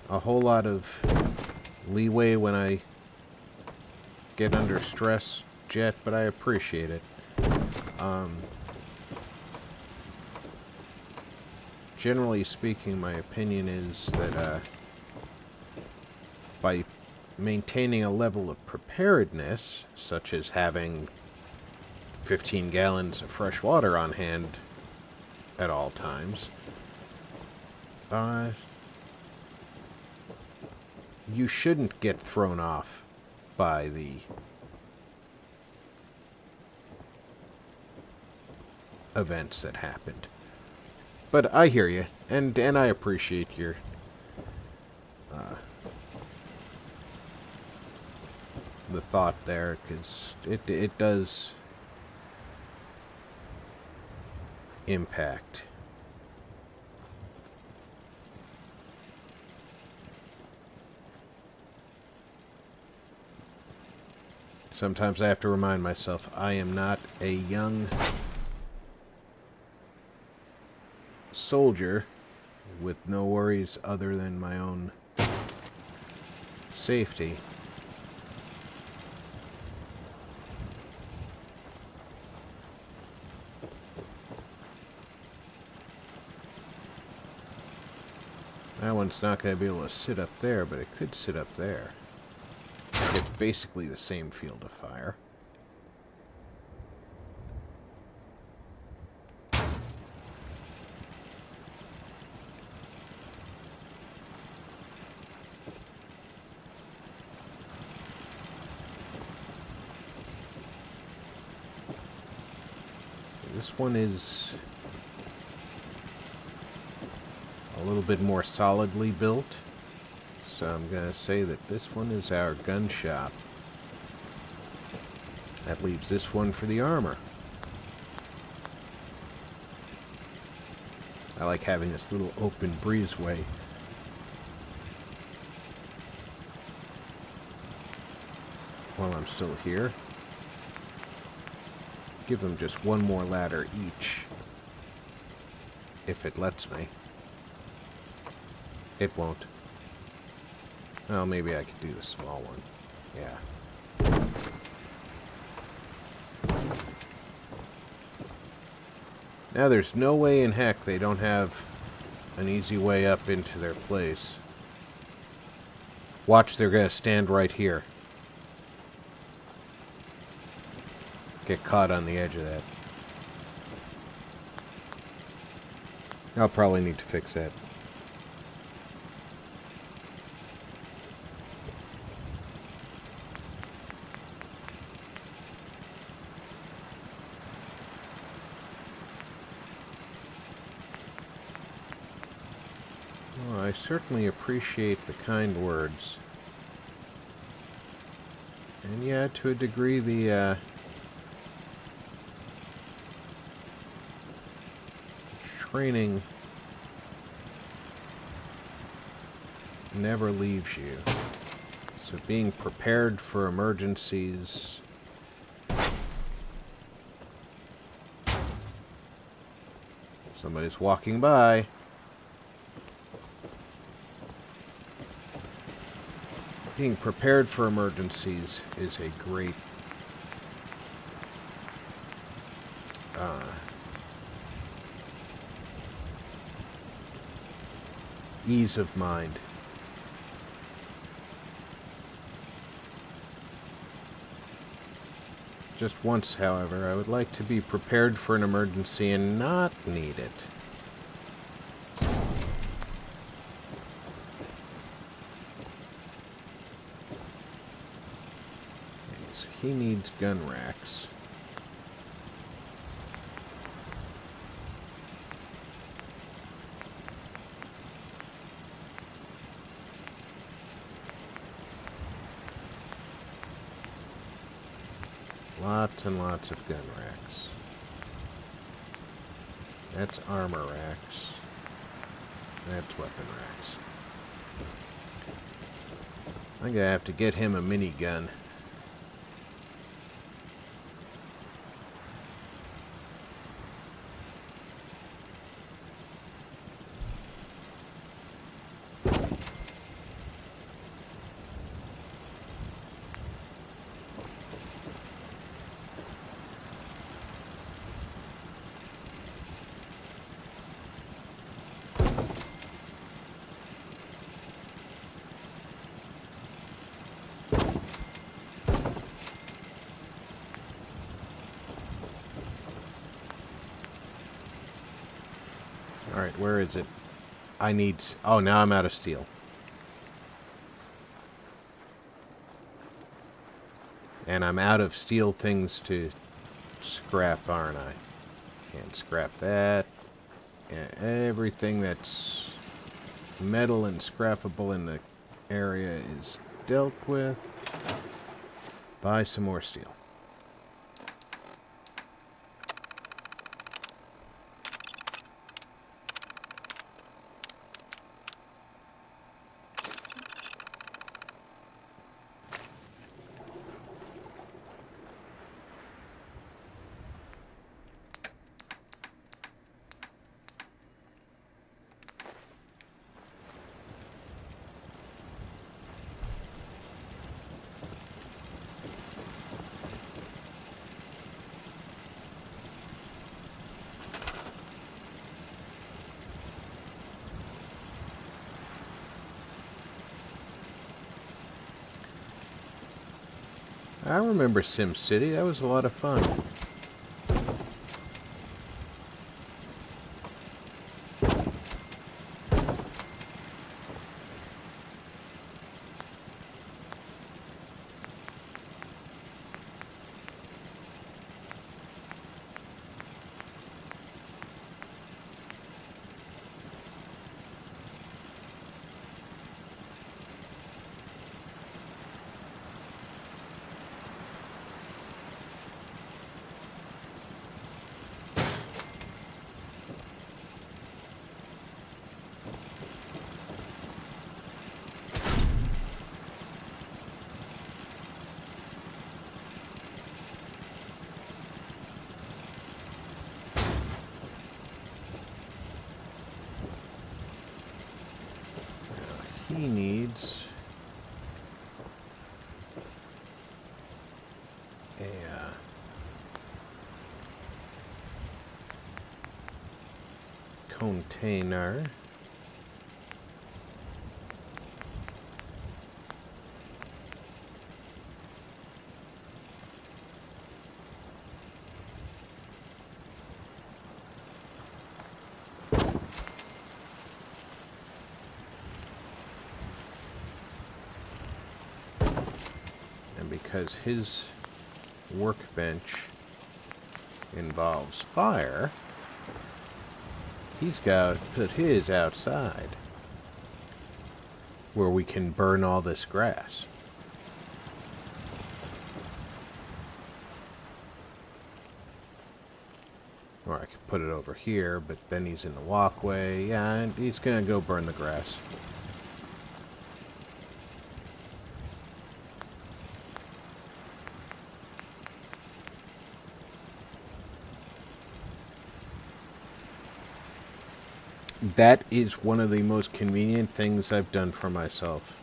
whole lot of leeway when I get under stress, Jet, but I appreciate it. Generally speaking, my opinion is that by maintaining a level of preparedness, such as having 15 gallons of fresh water on hand at all times, you shouldn't get thrown off by the events that happened. But I hear you, and I appreciate your the thought there, because it does impact. Sometimes I have to remind myself I am not a young soldier with no worries other than my own safety. That one's not going to be able to sit up there, but it could sit up there. Get basically the same field of fire. This one is a little bit more solidly built, so I'm going to say that this one is our gun shop. That leaves this one for the armor. I like having this little open breezeway. While I'm still here, give them just one more ladder each, if it lets me. It won't. Well, maybe I could do the small one. Yeah. Now there's no way in heck they don't have an easy way up into their place. Watch, they're gonna stand right here. Get caught on the edge of that. I'll probably need to fix that. Well, I certainly appreciate the kind words. And yeah, to a degree, the training never leaves you. So being prepared for emergencies. Somebody's walking by. Being prepared for emergencies is a great ease of mind. Just once, however, I would like to be prepared for an emergency and not need it. Okay, so he needs gun racks. Lots and lots of gun racks. That's armor racks. That's weapon racks. I'm gonna have to get him a minigun. Alright, where is it? I need... Oh, now I'm out of steel. And I'm out of steel things to scrap, aren't I? Can't scrap that. And everything that's metal and scrappable in the area is dealt with. Buy some more steel. I remember Sim City. That was a lot of fun. He needs a container. Because his workbench involves fire, he's got to put his outside where we can burn all this grass. Or I could put it over here, but then he's in the walkway. Yeah, and he's gonna go burn the grass. That is one of the most convenient things I've done for myself.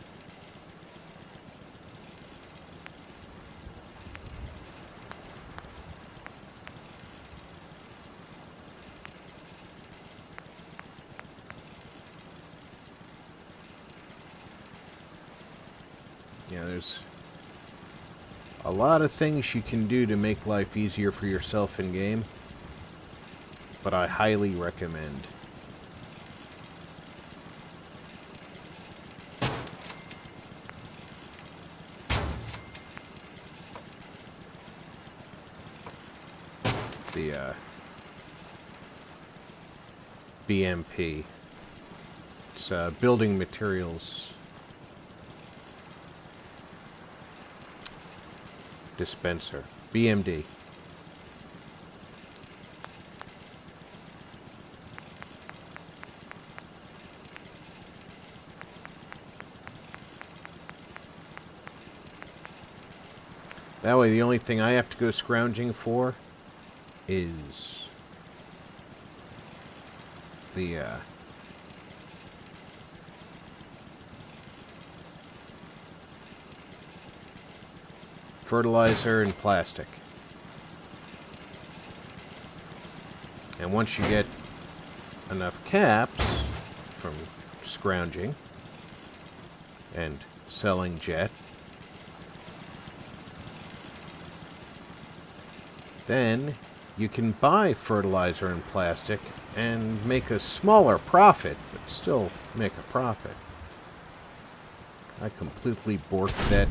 Yeah, there's a lot of things you can do to make life easier for yourself in game, but I highly recommend the BMP. It's building materials dispenser. BMD. That way, the only thing I have to go scrounging for is the fertilizer and plastic. And once you get enough caps from scrounging and selling jet, then you can buy fertilizer and plastic and make a smaller profit, but still make a profit. I completely borked that.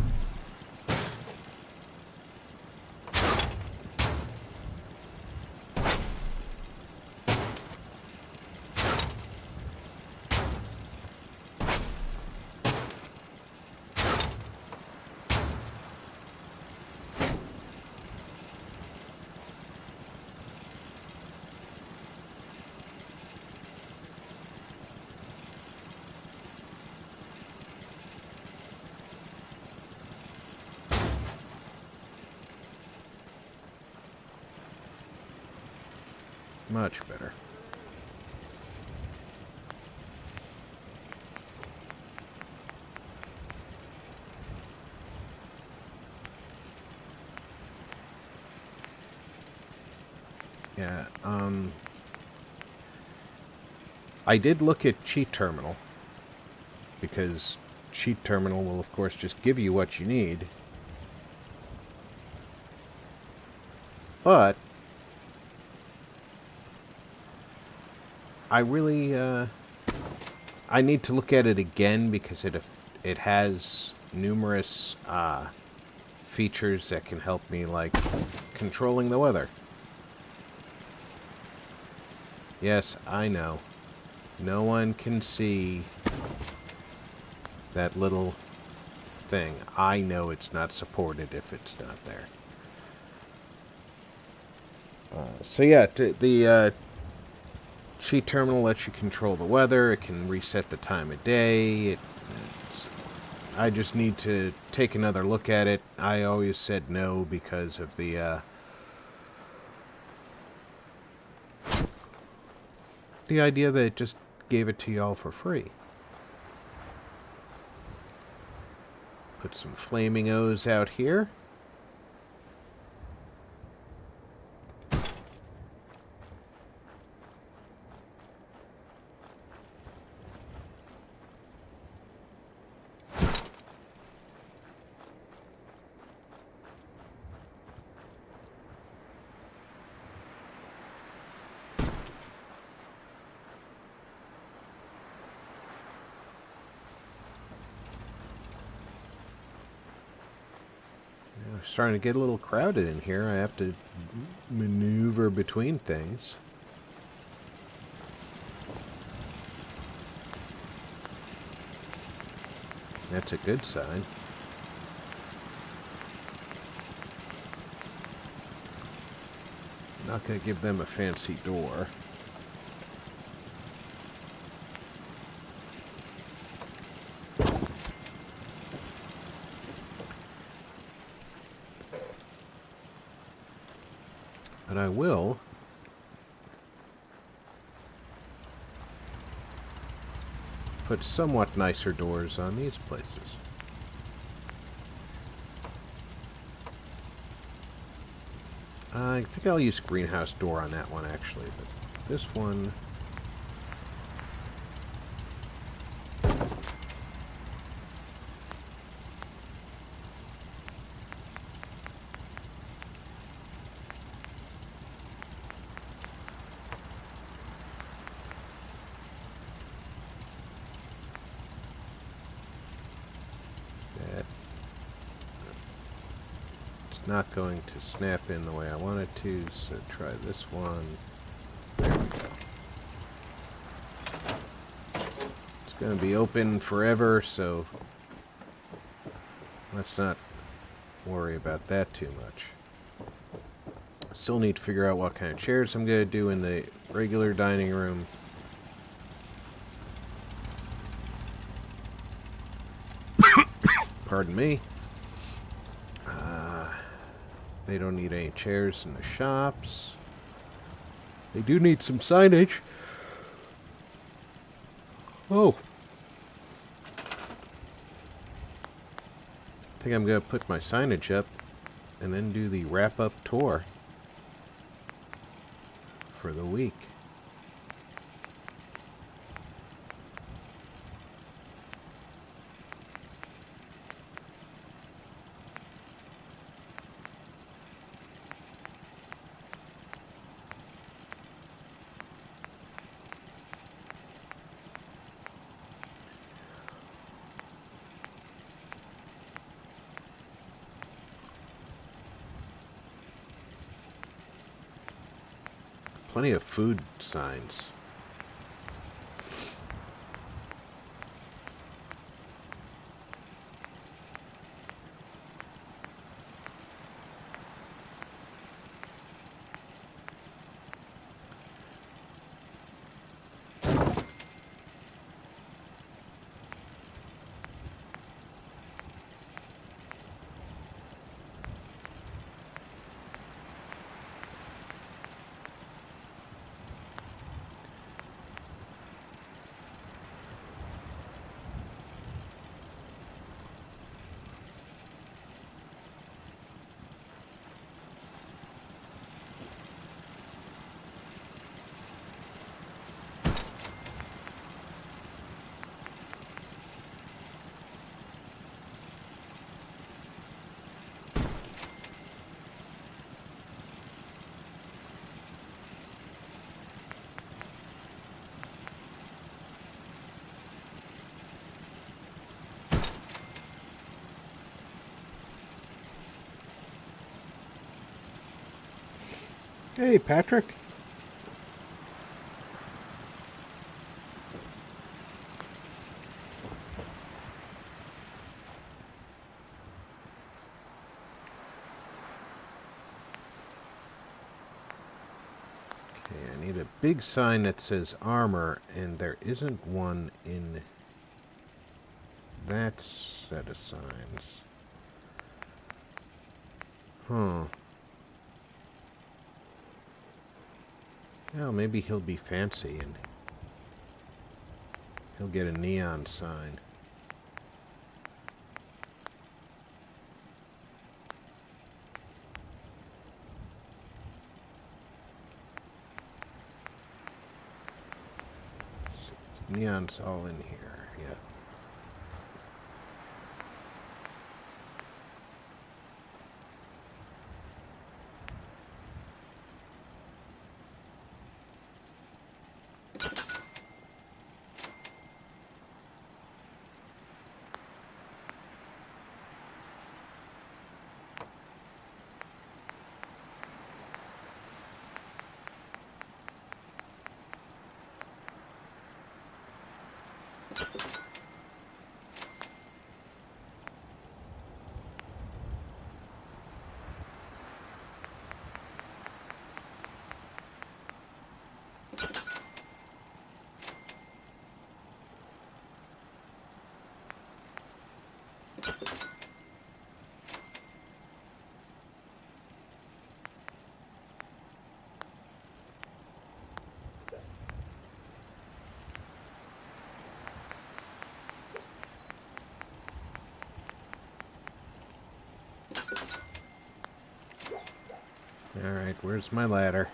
Much better. Yeah, I did look at Cheat Terminal, because Cheat Terminal will, of course, just give you what you need. But I really, I need to look at it again because it has numerous features that can help me, like controlling the weather. Yes, I know. No one can see that little thing. I know it's not supported if it's not there. So yeah, the Cheat Terminal lets you control the weather. It can reset the time of day. I just need to take another look at it. I always said no because of the idea that it just gave it to y'all for free. Put some flaming O's out here. It's starting to get a little crowded in here. I have to maneuver between things. That's a good sign. Not going to give them a fancy door. But I will put somewhat nicer doors on these places. I think I'll use greenhouse door on that one, actually, but this one... not going to snap in the way I want it to, so try this one. There we go. It's going to be open forever, so let's not worry about that too much. Still need to figure out what kind of chairs I'm going to do in the regular dining room. Pardon me. They don't need any chairs in the shops. They do need some signage. Oh. I think I'm going to put my signage up and then do the wrap-up tour for the week. Plenty of food signs. Hey, Patrick. Okay, I need a big sign that says armor, and there isn't one in that set of signs. Huh. Well, maybe he'll be fancy and he'll get a neon sign. Neon's all in here, yeah. Alright, where's my ladder?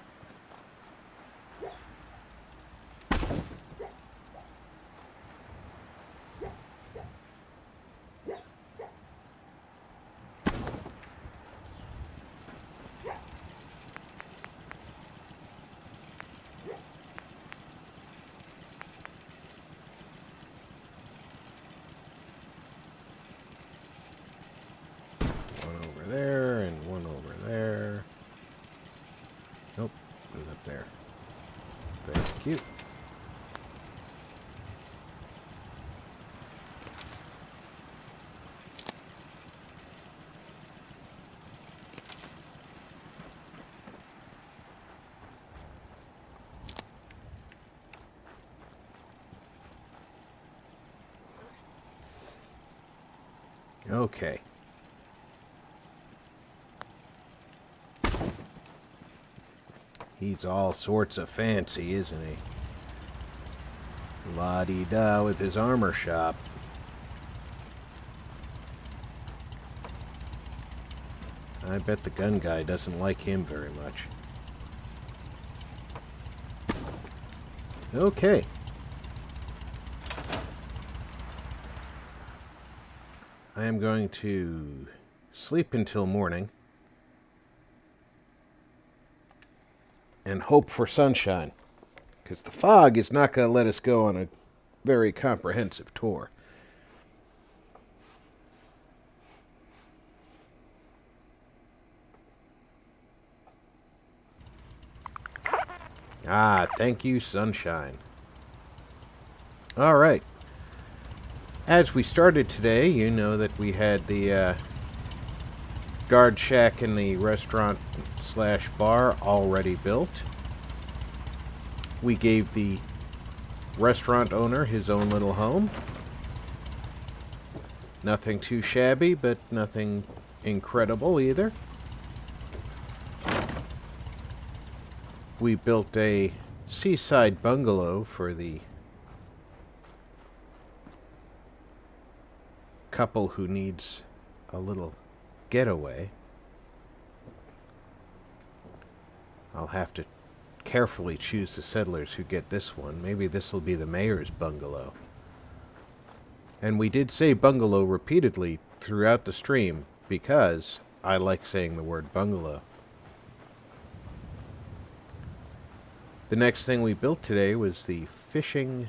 One over there, and one over there. Nope, it was up there. Thank you. Okay. He's all sorts of fancy, isn't he? La-di-da with his armor shop. I bet the gun guy doesn't like him very much. Okay. I am going to sleep until morning and hope for sunshine, because the fog is not going to let us go on a very comprehensive tour. Ah, thank you, sunshine. All right. As we started today, you know that we had the guard shack and the restaurant slash bar already built. We gave the restaurant owner his own little home. Nothing too shabby, but nothing incredible either. We built a seaside bungalow for the couple who needs a little getaway. I'll have to carefully choose the settlers who get this one. Maybe this will be the mayor's bungalow. And we did say bungalow repeatedly throughout the stream because I like saying the word bungalow. The next thing we built today was the fishing,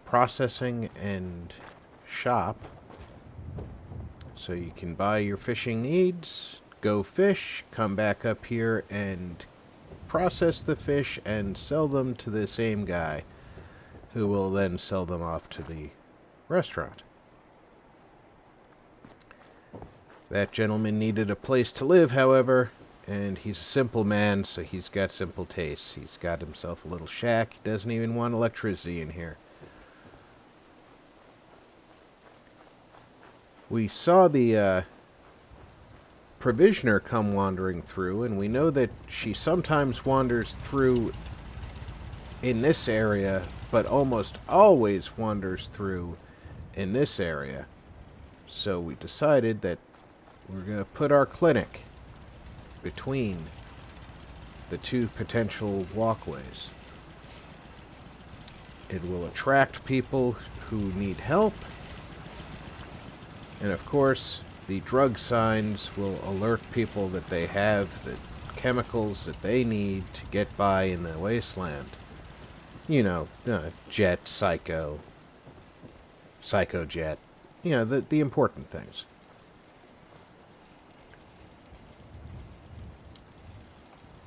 processing, and shop. So you can buy your fishing needs, go fish, come back up here and process the fish and sell them to the same guy, who will then sell them off to the restaurant. That gentleman needed a place to live, however, and he's a simple man, so he's got simple tastes. He's got himself a little shack. He doesn't even want electricity in here. We saw the provisioner come wandering through, and we know that she sometimes wanders through in this area, but almost always wanders through in this area. So we decided that we're going to put our clinic between the two potential walkways. It will attract people who need help, and of course the drug signs will alert people that they have the chemicals that they need to get by in the wasteland. You know, jet, psycho, psychojet, you know, the important things.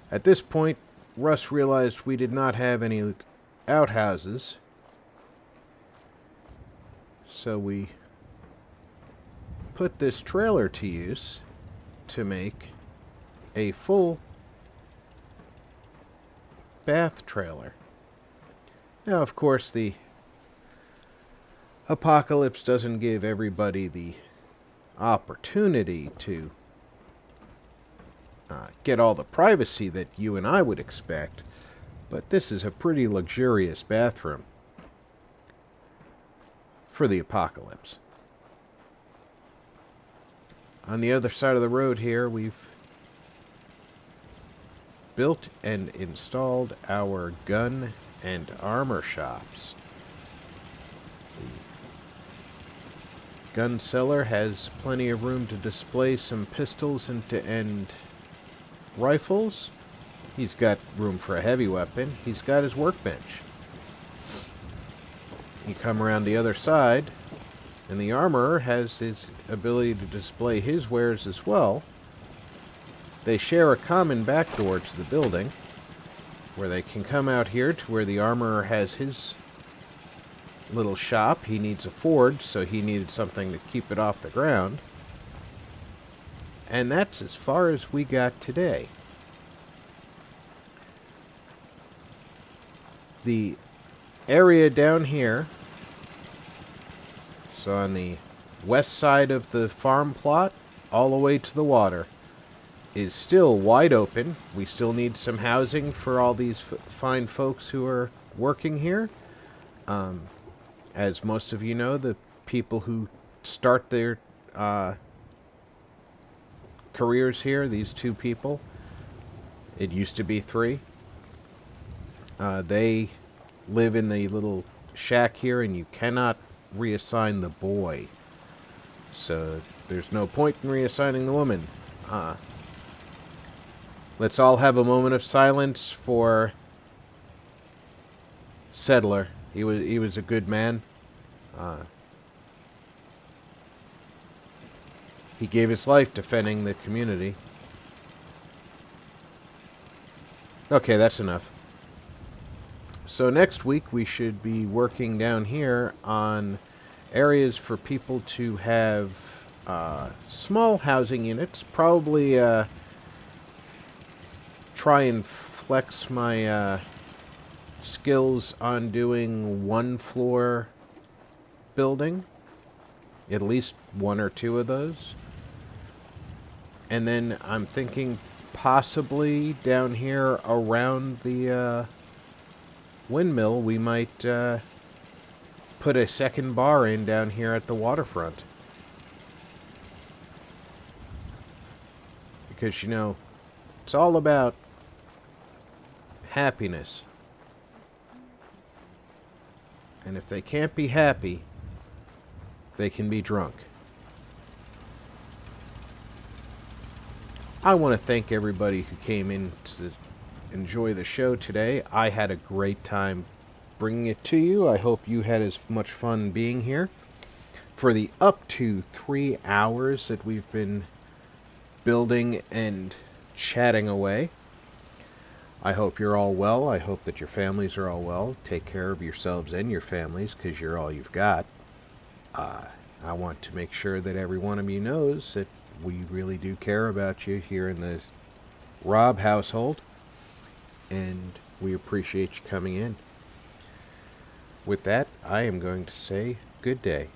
At this point, Russ realized we did not have any outhouses, so we put this trailer to use to make a full bath trailer. Now, of course, the apocalypse doesn't give everybody the opportunity to get all the privacy that you and I would expect, but this is a pretty luxurious bathroom for the apocalypse. On the other side of the road here, we've built and installed our gun and armor shops. The gun seller has plenty of room to display some pistols and rifles. He's got room for a heavy weapon. He's got his workbench. You come around the other side, and the armorer has his ability to display his wares as well. They share a common back door to the building, where they can come out here to where the armorer has his little shop. He needs a forge, so he needed something to keep it off the ground. And that's as far as we got today. The area down here, so on the west side of the farm plot, all the way to the water, is still wide open. We still need some housing for all these fine folks who are working here. As most of you know, the people who start their careers here, these two people, it used to be three, they live in the little shack here, and you cannot reassign the boy. So there's no point in reassigning the woman. Let's all have a moment of silence for Settler. He was a good man. He gave his life defending the community. Okay, that's enough. So next week we should be working down here on areas for people to have small housing units. Probably try and flex my skills on doing one floor building. At least one or two of those. And then I'm thinking possibly down here around the windmill, we might put a second bar in down here at the waterfront. Because, you know, it's all about happiness. And if they can't be happy, they can be drunk. I want to thank everybody who came in to enjoy the show today. I had a great time bringing it to you. I hope you had as much fun being here. For the up to 3 hours that we've been building and chatting away, I hope you're all well. I hope that your families are all well. Take care of yourselves and your families, because you're all you've got. I want to make sure that every one of you knows that we really do care about you here in the Robb household, and we appreciate you coming in. With that, I am going to say good day.